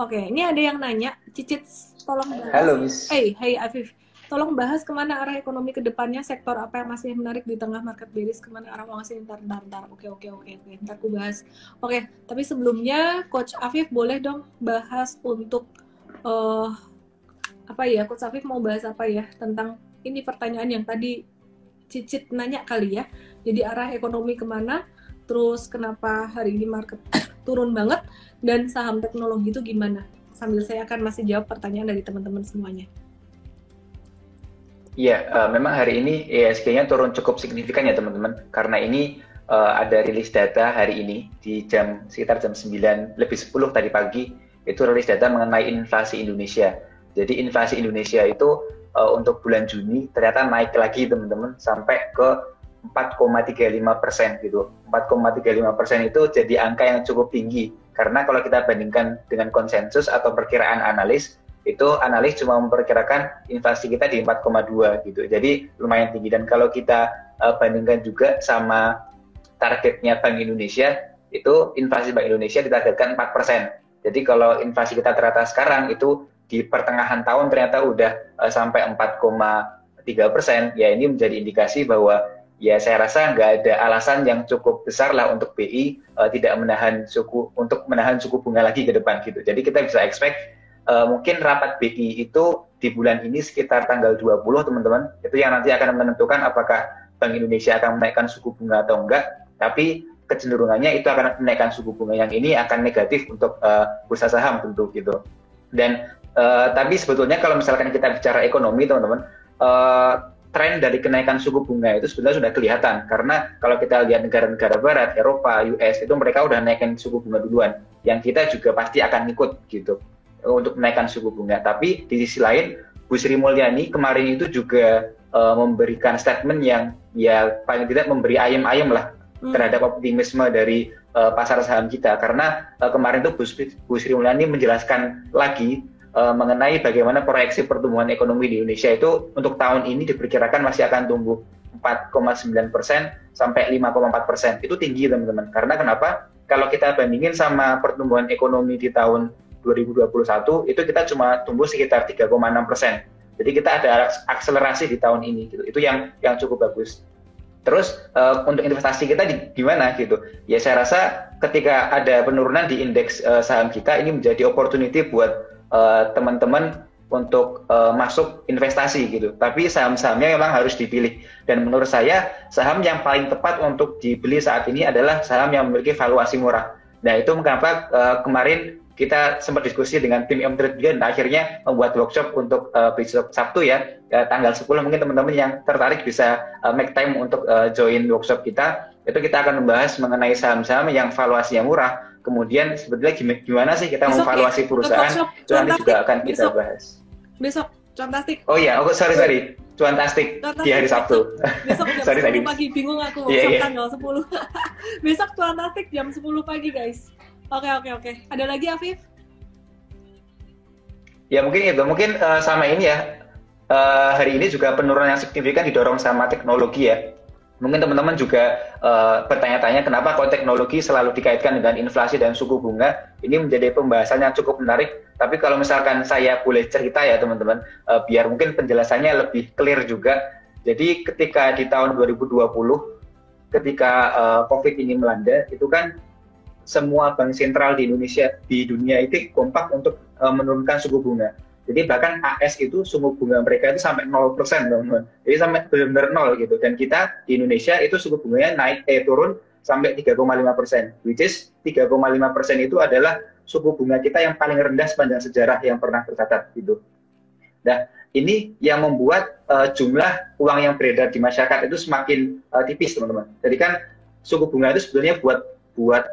Oke, ini ada yang nanya. Cicit, tolong bahas. Halo, Miss. Hey Afif. Tolong bahas kemana arah ekonomi ke depannya, sektor apa yang masih menarik di tengah market bearish, kemana arah mau ngasih, ntar. Oke, ntar aku bahas. Oke, tapi sebelumnya Coach Afif boleh dong bahas untuk Coach Afif mau bahas apa ya tentang ini pertanyaan yang tadi Cicit nanya kali ya. Jadi arah ekonomi kemana, terus kenapa hari ini market turun banget, dan saham teknologi itu gimana? Sambil saya akan masih jawab pertanyaan dari teman-teman semuanya. Iya, memang hari ini ISG-nya turun cukup signifikan ya teman-teman, karena ini ada rilis data hari ini di sekitar jam 9 lebih 10 tadi pagi, itu rilis data mengenai inflasi Indonesia. Jadi inflasi Indonesia itu untuk bulan Juni ternyata naik lagi teman-teman, sampai ke 4,35% gitu. 4,35% itu jadi angka yang cukup tinggi, karena kalau kita bandingkan dengan konsensus atau perkiraan analis, itu analis cuma memperkirakan inflasi kita di 4,2 gitu. Jadi lumayan tinggi. Dan kalau kita bandingkan juga sama targetnya Bank Indonesia, itu inflasi Bank Indonesia ditargetkan 4%. Jadi kalau inflasi kita ternyata sekarang itu di pertengahan tahun ternyata udah sampai 4,3%, ya ini menjadi indikasi bahwa ya saya rasa nggak ada alasan yang cukup besar lah untuk BI tidak menahan suku bunga lagi ke depan gitu. Jadi kita bisa expect mungkin rapat BI itu di bulan ini sekitar tanggal 20 teman-teman, itu yang nanti akan menentukan apakah Bank Indonesia akan menaikkan suku bunga atau enggak, tapi kecenderungannya itu akan menaikkan suku bunga yang ini akan negatif untuk bursa saham tentu gitu. Dan tapi sebetulnya kalau misalkan kita bicara ekonomi teman-teman, tren dari kenaikan suku bunga itu sebenarnya sudah kelihatan, karena kalau kita lihat negara-negara barat, Eropa, US, itu mereka udah naikin suku bunga duluan, yang kita juga pasti akan ikut gitu untuk menaikkan suku bunga. Tapi di sisi lain, Bu Sri Mulyani kemarin itu juga memberikan statement yang ya paling tidak memberi ayem-ayem lah terhadap optimisme dari pasar saham kita, karena kemarin itu Bu Sri Mulyani menjelaskan lagi mengenai bagaimana proyeksi pertumbuhan ekonomi di Indonesia itu untuk tahun ini diperkirakan masih akan tumbuh 4,9% sampai 5,4%. Itu tinggi teman-teman. Karena kenapa? Kalau kita bandingin sama pertumbuhan ekonomi di tahun 2021 itu kita cuma tumbuh sekitar 3,6%. Jadi kita ada akselerasi di tahun ini gitu. Itu yang cukup bagus. Terus untuk investasi kita gimana gitu? Ya saya rasa ketika ada penurunan di indeks saham kita, ini menjadi opportunity buat teman-teman untuk masuk investasi gitu. Tapi saham-sahamnya memang harus dipilih. Dan menurut saya saham yang paling tepat untuk dibeli saat ini adalah saham yang memiliki valuasi murah. Nah itu mengapa kemarin kita sempat diskusi dengan tim M-Trade juga, dan akhirnya membuat workshop untuk besok Sabtu ya, tanggal 10. Mungkin teman-teman yang tertarik bisa make time untuk join workshop kita. Itu kita akan membahas mengenai saham-saham yang valuasinya murah. Kemudian sebetulnya gimana sih kita memvaluasi perusahaan, itu nanti juga akan kita bahas. Besok, Cuantastik. Oh iya, sorry. Cuantastik di hari Sabtu. Besok jam 10 pagi, bingung aku workshop tanggal 10. Besok Cuantastik jam 10 pagi guys. Oke. Ada lagi Afif? Ya mungkin itu, sama ini ya. Hari ini juga penurunan yang signifikan didorong sama teknologi ya. Mungkin teman-teman juga bertanya-tanya kenapa kok teknologi selalu dikaitkan dengan inflasi dan suku bunga. Ini menjadi pembahasan yang cukup menarik. Tapi kalau misalkan saya boleh cerita ya teman-teman, biar mungkin penjelasannya lebih clear juga. Jadi ketika di tahun 2020, ketika COVID ini melanda, itu kan semua bank sentral di Indonesia, di dunia itu kompak untuk menurunkan suku bunga. Jadi bahkan AS itu suku bunga mereka itu sampai 0%, teman-teman. Jadi sampai benar-benar 0 gitu. Dan kita di Indonesia itu suku bunganya turun sampai 3,5%. Which is 3,5% itu adalah suku bunga kita yang paling rendah sepanjang sejarah yang pernah tercatat gitu. Nah, ini yang membuat jumlah uang yang beredar di masyarakat itu semakin tipis, teman-teman. Jadi kan suku bunga itu sebenarnya buat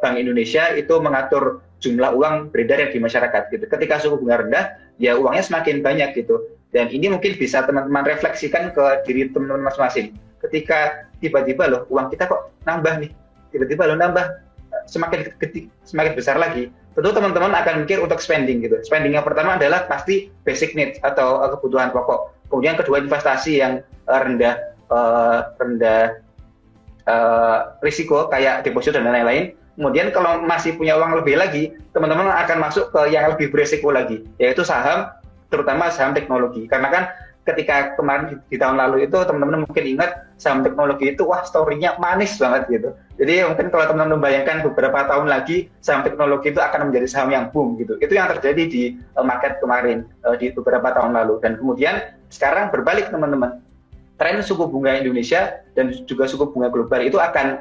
Bank Indonesia itu mengatur jumlah uang beredar yang di masyarakat gitu. Ketika suku bunga rendah, ya uangnya semakin banyak gitu. Dan ini mungkin bisa teman-teman refleksikan ke diri teman-teman masing-masing. Ketika tiba-tiba loh uang kita kok nambah nih, tiba-tiba loh nambah semakin besar lagi, tentu teman-teman akan mikir untuk spending gitu. Spending yang pertama adalah pasti basic needs atau kebutuhan pokok. Kemudian kedua investasi yang rendah risiko kayak deposito dan lain-lain. Kemudian kalau masih punya uang lebih lagi, teman-teman akan masuk ke yang lebih berisiko lagi, yaitu saham, terutama saham teknologi. Karena kan ketika kemarin di tahun lalu itu teman-teman mungkin ingat saham teknologi itu wah story-nya manis banget gitu. Jadi mungkin kalau teman-teman membayangkan beberapa tahun lagi saham teknologi itu akan menjadi saham yang boom gitu. Itu yang terjadi di market kemarin di beberapa tahun lalu. Dan kemudian sekarang berbalik teman-teman. Tren suku bunga Indonesia dan juga suku bunga global itu akan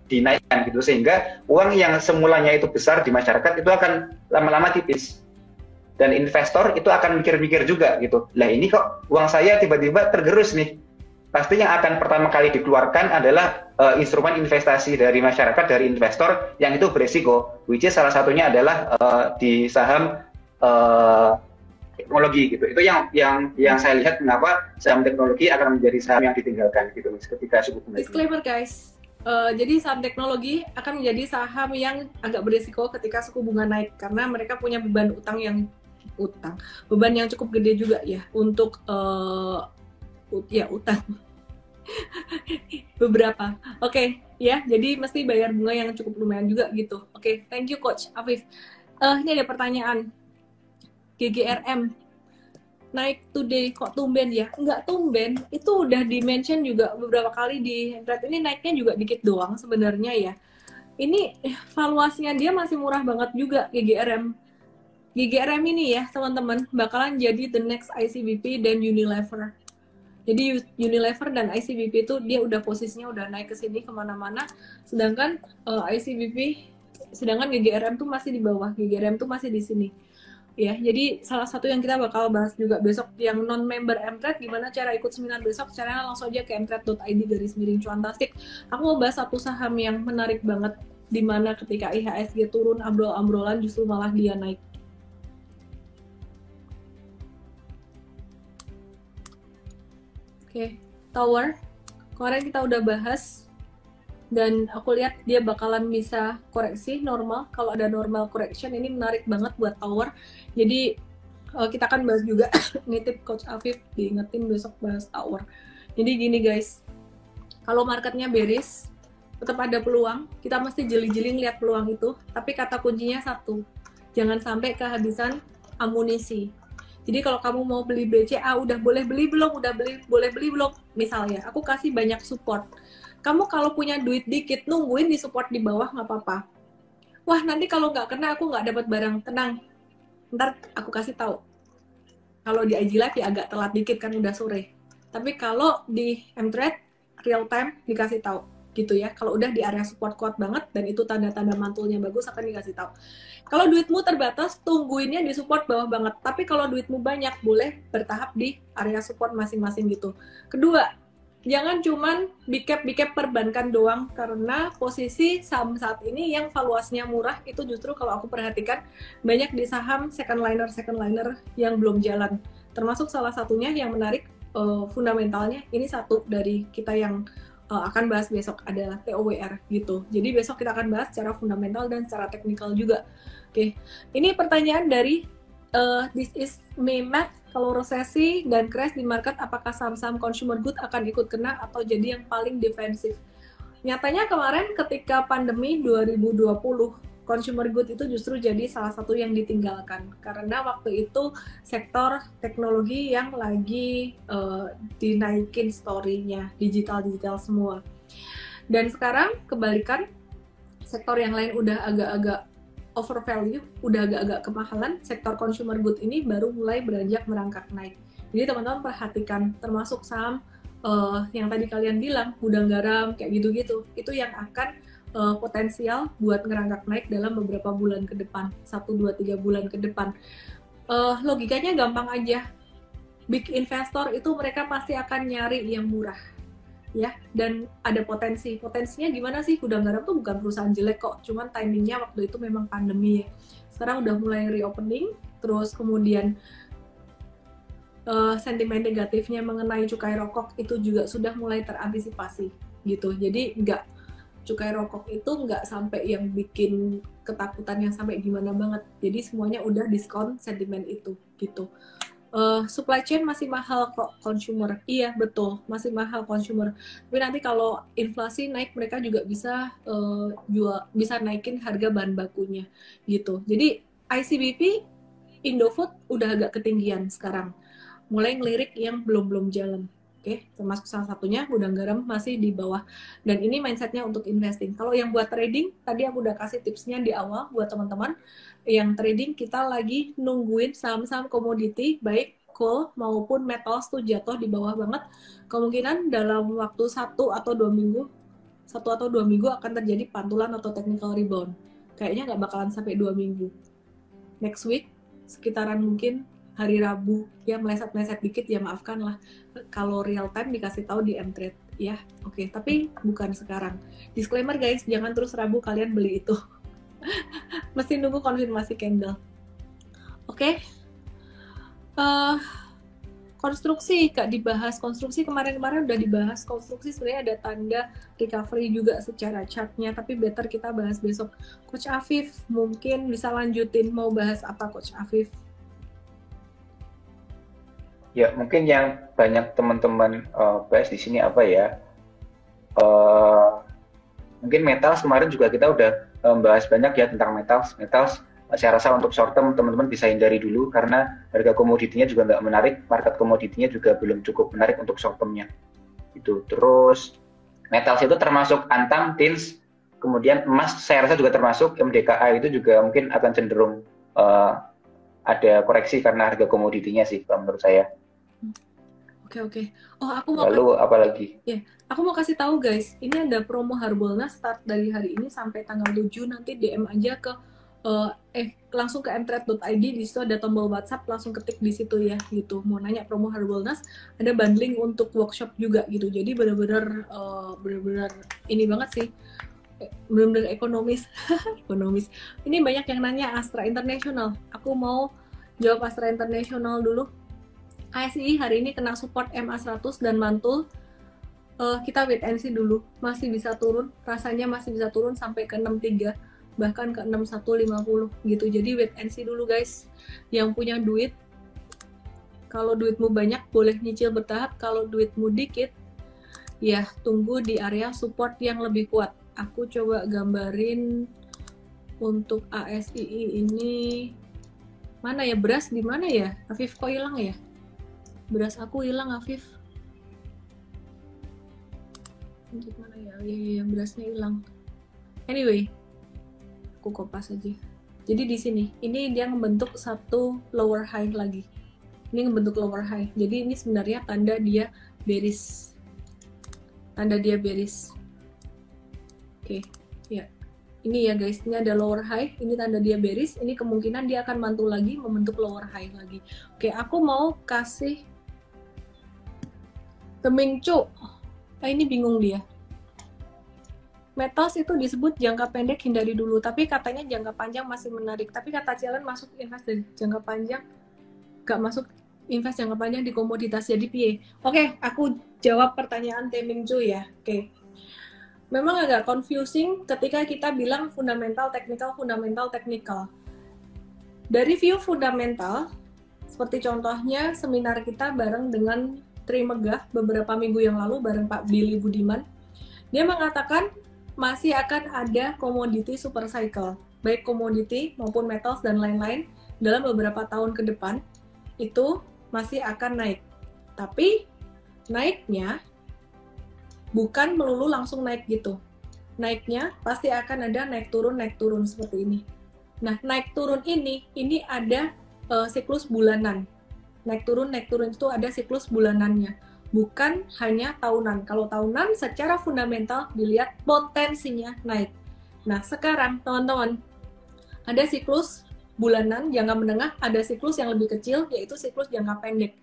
dinaikkan gitu, sehingga uang yang semulanya itu besar di masyarakat itu akan lama-lama tipis. Dan investor itu akan mikir-mikir juga gitu. Lah ini kok uang saya tiba-tiba tergerus nih. Pasti yang akan pertama kali dikeluarkan adalah instrumen investasi dari masyarakat, dari investor yang itu beresiko. Which is salah satunya adalah di saham teknologi gitu. Itu yang saya lihat mengapa saham teknologi akan menjadi saham yang ditinggalkan gitu ketika suku bunga. Disclaimer guys. Jadi saham teknologi akan menjadi saham yang agak berisiko ketika suku bunga naik karena mereka punya beban beban yang cukup gede juga ya untuk utang beberapa. Oke, ya, jadi mesti bayar bunga yang cukup lumayan juga gitu. Oke, thank you Coach Afif. Ini ada pertanyaan. GGRM naik today kok tumben ya? Enggak tumben, itu udah di-mention juga beberapa kali di Emtred. Ini naiknya juga dikit doang sebenarnya ya. Ini valuasinya dia masih murah banget juga GGRM. GGRM ini ya teman-teman bakalan jadi the next ICBP dan Unilever. Jadi Unilever dan ICBP itu dia udah posisinya udah naik ke sini kemana-mana, sedangkan sedangkan GGRM tuh masih di bawah, GGRM tuh masih di sini. Ya, jadi salah satu yang kita bakal bahas juga besok yang non-member Emtred, gimana cara ikut seminar besok, caranya langsung aja ke emtred.id/cuantastik. Aku mau bahas satu saham yang menarik banget, di mana ketika IHSG turun ambrol-ambrolan justru malah dia naik. Oke, Tower, kemarin kita udah bahas, dan aku lihat dia bakalan bisa koreksi normal. Kalau ada normal correction ini menarik banget buat Tower. Jadi kita akan bahas juga nitip Coach Afif diingetin besok bahas Tower. Jadi gini guys, kalau marketnya bearish tetap ada peluang, kita mesti jeli-jeli ngeliat peluang itu, tapi kata kuncinya satu, jangan sampai kehabisan amunisi. Jadi kalau kamu mau beli BCA udah boleh beli belum, boleh beli belum, misalnya aku kasih banyak support. Kamu kalau punya duit dikit, nungguin di support di bawah nggak apa-apa. Wah, nanti kalau nggak kena, aku nggak dapat barang. Tenang, ntar aku kasih tahu. Kalau di IG Live ya agak telat dikit kan udah sore. Tapi kalau di Emtred, real time dikasih tahu. Gitu ya. Kalau udah di area support kuat banget, dan itu tanda-tanda mantulnya bagus, akan dikasih tahu. Kalau duitmu terbatas, tungguinnya di support bawah banget. Tapi kalau duitmu banyak, boleh bertahap di area support masing-masing gitu. Kedua, jangan cuman big cap perbankan doang, karena posisi saham saat ini yang valuasinya murah itu justru kalau aku perhatikan banyak di saham second liner yang belum jalan. Termasuk salah satunya yang menarik fundamentalnya, ini satu dari kita yang akan bahas besok adalah TOWR gitu. Jadi besok kita akan bahas secara fundamental dan secara teknikal juga. Oke, ini pertanyaan dari This is me math. Kalau resesi dan crash di market, apakah saham-saham consumer good akan ikut kena atau jadi yang paling defensif? Nyatanya kemarin ketika pandemi 2020, consumer good itu justru jadi salah satu yang ditinggalkan. Karena waktu itu sektor teknologi yang lagi dinaikin story-nya, digital semua. Dan sekarang kebalikan, sektor yang lain udah agak-agak overvalue, udah agak-agak kemahalan, sektor consumer good ini baru mulai beranjak merangkak naik. Jadi teman-teman perhatikan, termasuk saham yang tadi kalian bilang, gudang garam, kayak gitu-gitu, itu yang akan potensial buat ngerangkak naik dalam beberapa bulan ke depan, 1, 2, 3 bulan ke depan. Logikanya gampang aja. big investor itu mereka pasti akan nyari yang murah, ya. Dan ada potensinya gimana sih? Gudang Garam tuh bukan perusahaan jelek kok, cuman timingnya waktu itu memang pandemi ya. Sekarang udah mulai reopening, terus kemudian sentimen negatifnya mengenai cukai rokok itu juga sudah mulai terantisipasi gitu. Jadi cukai rokok itu nggak sampai yang bikin ketakutan yang sampai gimana banget. Jadi semuanya udah diskon sentimen itu gitu. Supply chain masih mahal kok consumer. Iya betul, masih mahal consumer. Tapi nanti kalau inflasi naik, mereka juga bisa bisa naikin harga bahan bakunya gitu. Jadi ICBP, Indofood udah agak ketinggian sekarang. Mulai ngelirik yang belum jalan. Oke, termasuk salah satunya Gudang Garam masih di bawah. Dan ini mindsetnya untuk investing. Kalau yang buat trading, tadi aku udah kasih tipsnya di awal buat teman-teman. Yang trading kita lagi nungguin saham-saham komoditi, baik coal maupun metals tuh jatuh di bawah banget. Kemungkinan dalam waktu 1 atau 2 minggu akan terjadi pantulan atau technical rebound. Kayaknya nggak bakalan sampai 2 minggu. Next week, sekitaran mungkin hari Rabu, ya meleset-meleset dikit ya maafkan lah. Kalau real time dikasih tahu di Mtrade ya. Oke, tapi bukan sekarang. Disclaimer guys, jangan terus Rabu kalian beli itu. Mesti nunggu konfirmasi candle. Oke. Konstruksi gak dibahas. Konstruksi kemarin-kemarin udah dibahas. Konstruksi sebenarnya ada tanda recovery juga secara chartnya, tapi better kita bahas besok. Coach Afif mungkin bisa lanjutin, mau bahas apa Coach Afif? Ya, mungkin yang banyak teman-teman bahas di sini apa ya? Mungkin metals kemarin juga kita udah bahas banyak ya tentang metals. Saya rasa untuk short term teman-teman bisa hindari dulu karena harga komoditinya juga nggak menarik, market komoditinya juga belum cukup menarik untuk short termnya. Itu. Terus metals itu termasuk Antam, Tins, kemudian emas saya rasa juga termasuk, MDKA itu juga mungkin akan cenderung ada koreksi karena harga komoditinya sih kalau menurut saya. Oke. Oh, aku mau apa lagi? Ya, aku mau kasih tahu guys, ini ada promo Harbolnas start dari hari ini sampai tanggal 7, nanti DM aja ke langsung ke mtrade.id, di situ ada tombol WhatsApp, langsung ketik di situ ya gitu. Mau nanya promo Harbolnas, ada bundling untuk workshop juga gitu. Jadi benar-benar ini banget sih. Benar-benar ekonomis. Ekonomis. Ini banyak yang nanya Astra International. Aku mau jawab Astra International dulu. ASI hari ini kena support MA100 dan mantul. Kita wait and see dulu. Masih bisa turun. Rasanya masih bisa turun sampai ke 63. Bahkan ke 6150 gitu. Jadi wait and see dulu guys. Yang punya duit, kalau duitmu banyak boleh nyicil bertahap. Kalau duitmu dikit, ya tunggu di area support yang lebih kuat. Aku coba gambarin untuk ASII ini. Mana ya, beras di mana ya? Afif kok hilang ya? Beras aku hilang, Afif. Untuk mana ya? Iya, berasnya hilang. Anyway, aku kopas aja. Jadi di sini, ini dia membentuk satu lower high lagi. Ini membentuk lower high. Jadi ini sebenarnya tanda dia bearish. Tanda dia bearish. Oke, ya. Ini ya guys, ini ada lower high, ini tanda dia bearish. Ini kemungkinan dia akan mantul lagi, membentuk lower high lagi. Oke, aku mau kasih Temingcu. Ini bingung dia. Metals itu disebut jangka pendek hindari dulu, tapi katanya jangka panjang masih menarik. Tapi kata Cialan masuk invest dari jangka panjang, gak masuk invest jangka panjang di komoditas, jadi piye? Oke, aku jawab pertanyaan Temingcu ya. Oke. Memang agak confusing ketika kita bilang fundamental, technical. Dari view fundamental, seperti contohnya seminar kita bareng dengan Tri Megah beberapa minggu yang lalu bareng Pak Billy Budiman, dia mengatakan masih akan ada komoditi super cycle, baik komoditi maupun metals dan lain-lain dalam beberapa tahun ke depan itu masih akan naik. Tapi naiknya bukan melulu langsung naik gitu. Naiknya pasti akan ada naik turun seperti ini. Nah, naik turun ini ada siklus bulanan. Naik turun itu ada siklus bulanannya. Bukan hanya tahunan. Kalau tahunan secara fundamental dilihat potensinya naik. Nah, sekarang teman-teman, ada siklus bulanan jangka menengah, ada siklus yang lebih kecil yaitu siklus jangka pendek.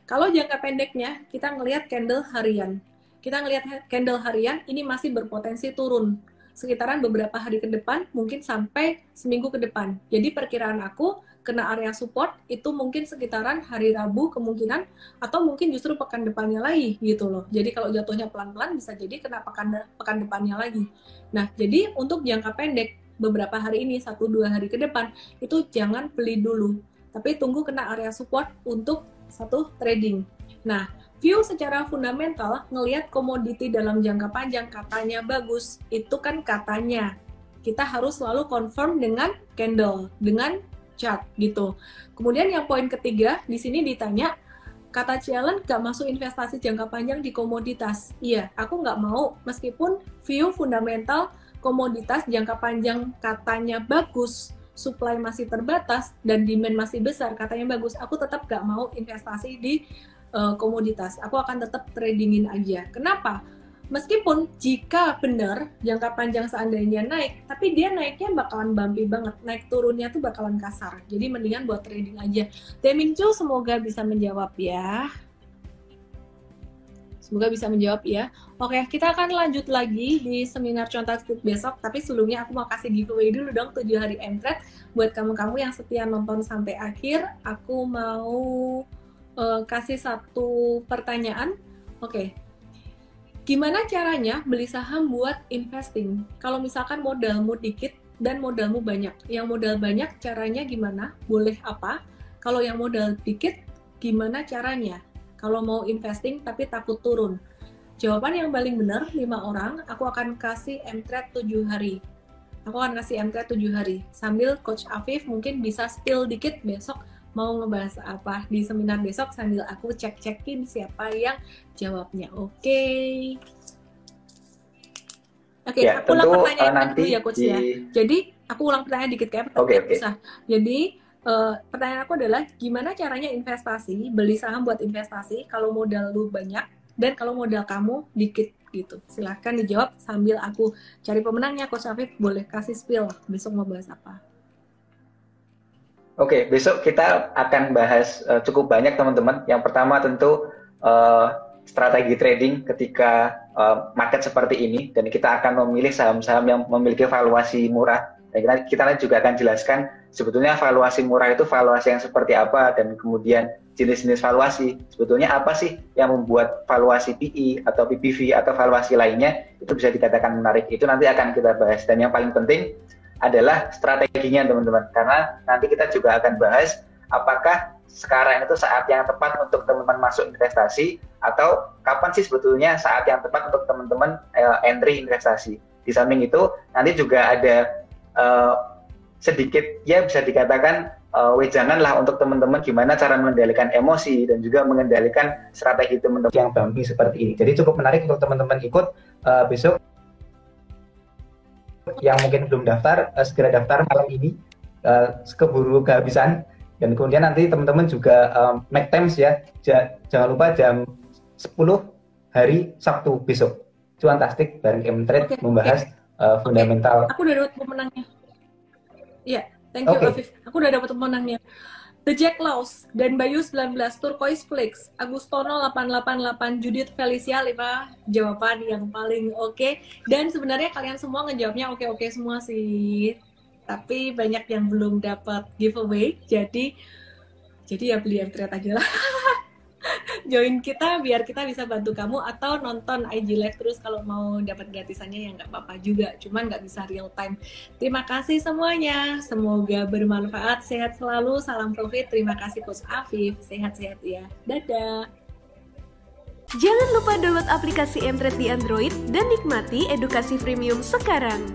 Kalau jangka pendeknya, kita ngelihat candle harian. Kita ngelihat candle harian, ini masih berpotensi turun. Sekitaran beberapa hari ke depan, mungkin sampai seminggu ke depan. Jadi perkiraan aku, kena area support, itu mungkin sekitaran hari Rabu kemungkinan, atau mungkin justru pekan depannya lagi, gitu loh. Jadi kalau jatuhnya pelan-pelan, bisa jadi kena pekan depannya lagi. Nah, jadi untuk jangka pendek, beberapa hari ini, 1-2 hari ke depan, itu jangan beli dulu. Tapi tunggu kena area support untuk satu trading. Nah, view secara fundamental, ngelihat komoditi dalam jangka panjang katanya bagus, itu kan katanya. Kita harus selalu confirm dengan candle, dengan chart gitu. Kemudian yang poin ketiga, di sini ditanya, kata Cialan gak masuk investasi jangka panjang di komoditas. Iya, aku gak mau, meskipun view fundamental komoditas jangka panjang katanya bagus, supply masih terbatas, dan demand masih besar, katanya bagus, aku tetap gak mau investasi di komoditas. Aku akan tetap tradingin aja. Kenapa? Meskipun jika benar jangka panjang seandainya naik, tapi dia naiknya bakalan bumpy banget. Naik turunnya tuh bakalan kasar. Jadi mendingan buat trading aja. Temingcu semoga bisa menjawab ya. Semoga bisa menjawab ya. Oke, kita akan lanjut lagi di seminar Contact besok. Tapi sebelumnya aku mau kasih giveaway dulu dong 7 hari MTrade. Buat kamu-kamu yang setia nonton sampai akhir, aku mau kasih satu pertanyaan. Oke. Gimana caranya beli saham buat investing? Kalau misalkan modalmu dikit dan modalmu banyak. Yang modal banyak caranya gimana? Boleh apa? Kalau yang modal dikit, gimana caranya? Kalau mau investing tapi takut turun. Jawaban yang paling benar 5 orang, aku akan kasih MTrade 7 hari. Aku akan kasih MTrade 7 hari. Sambil Coach Afif mungkin bisa spill dikit besok mau ngebahas apa di seminar besok sambil aku cek-cekin siapa yang jawabnya. Oke, ya, aku ulang pertanyaan dulu ya Coach ya. Jadi aku ulang pertanyaan dikit kayak pertanyaan susah. Jadi pertanyaan aku adalah gimana caranya investasi, beli saham buat investasi kalau modal lu banyak dan kalau modal kamu dikit gitu. Silahkan dijawab sambil aku cari pemenangnya. Coach Afif boleh kasih spill besok mau bahas apa? Oke, besok kita akan bahas cukup banyak teman-teman. Yang pertama tentu strategi trading ketika market seperti ini, dan kita akan memilih saham-saham yang memiliki valuasi murah. Dan kita juga akan jelaskan sebetulnya valuasi murah itu valuasi yang seperti apa, dan kemudian jenis-jenis valuasi. Sebetulnya apa sih yang membuat valuasi PE atau PBV atau valuasi lainnya itu bisa dikatakan menarik. Itu nanti akan kita bahas. Dan yang paling penting adalah strateginya teman-teman, karena nanti kita juga akan bahas apakah sekarang itu saat yang tepat untuk teman-teman masuk investasi atau kapan sih sebetulnya saat yang tepat untuk teman-teman entry investasi. Di samping itu nanti juga ada sedikit ya bisa dikatakan wejangan lah untuk teman-teman gimana cara mengendalikan emosi dan juga mengendalikan strategi teman-teman yang bumpy seperti ini. Jadi cukup menarik untuk teman-teman ikut besok. Yang mungkin belum daftar, segera daftar malam ini, keburu kehabisan. Dan kemudian nanti teman-teman juga make times ya, jangan lupa jam 10 hari Sabtu besok. Cuantastik bareng MTrade membahas fundamental. Aku udah dapat pemenangnya. Iya, thank you Afif. Aku udah dapat pemenangnya. The Jack Laws, dan Bayu 19, Turquoise Flix, Agustono 888, Judith Felicia 5 jawaban yang paling oke. Dan sebenarnya kalian semua ngejawabnya oke-oke semua sih. Tapi banyak yang belum dapat giveaway, jadi ya beli MTrade aja lah. Join kita biar kita bisa bantu kamu, atau nonton IG Live terus kalau mau dapat gratisannya ya nggak apa-apa juga, cuman nggak bisa real time. Terima kasih semuanya, semoga bermanfaat, sehat selalu, salam profit. Terima kasih Coach Afif, sehat-sehat ya, dadah. Jangan lupa download aplikasi MTrade di Android dan nikmati edukasi premium sekarang.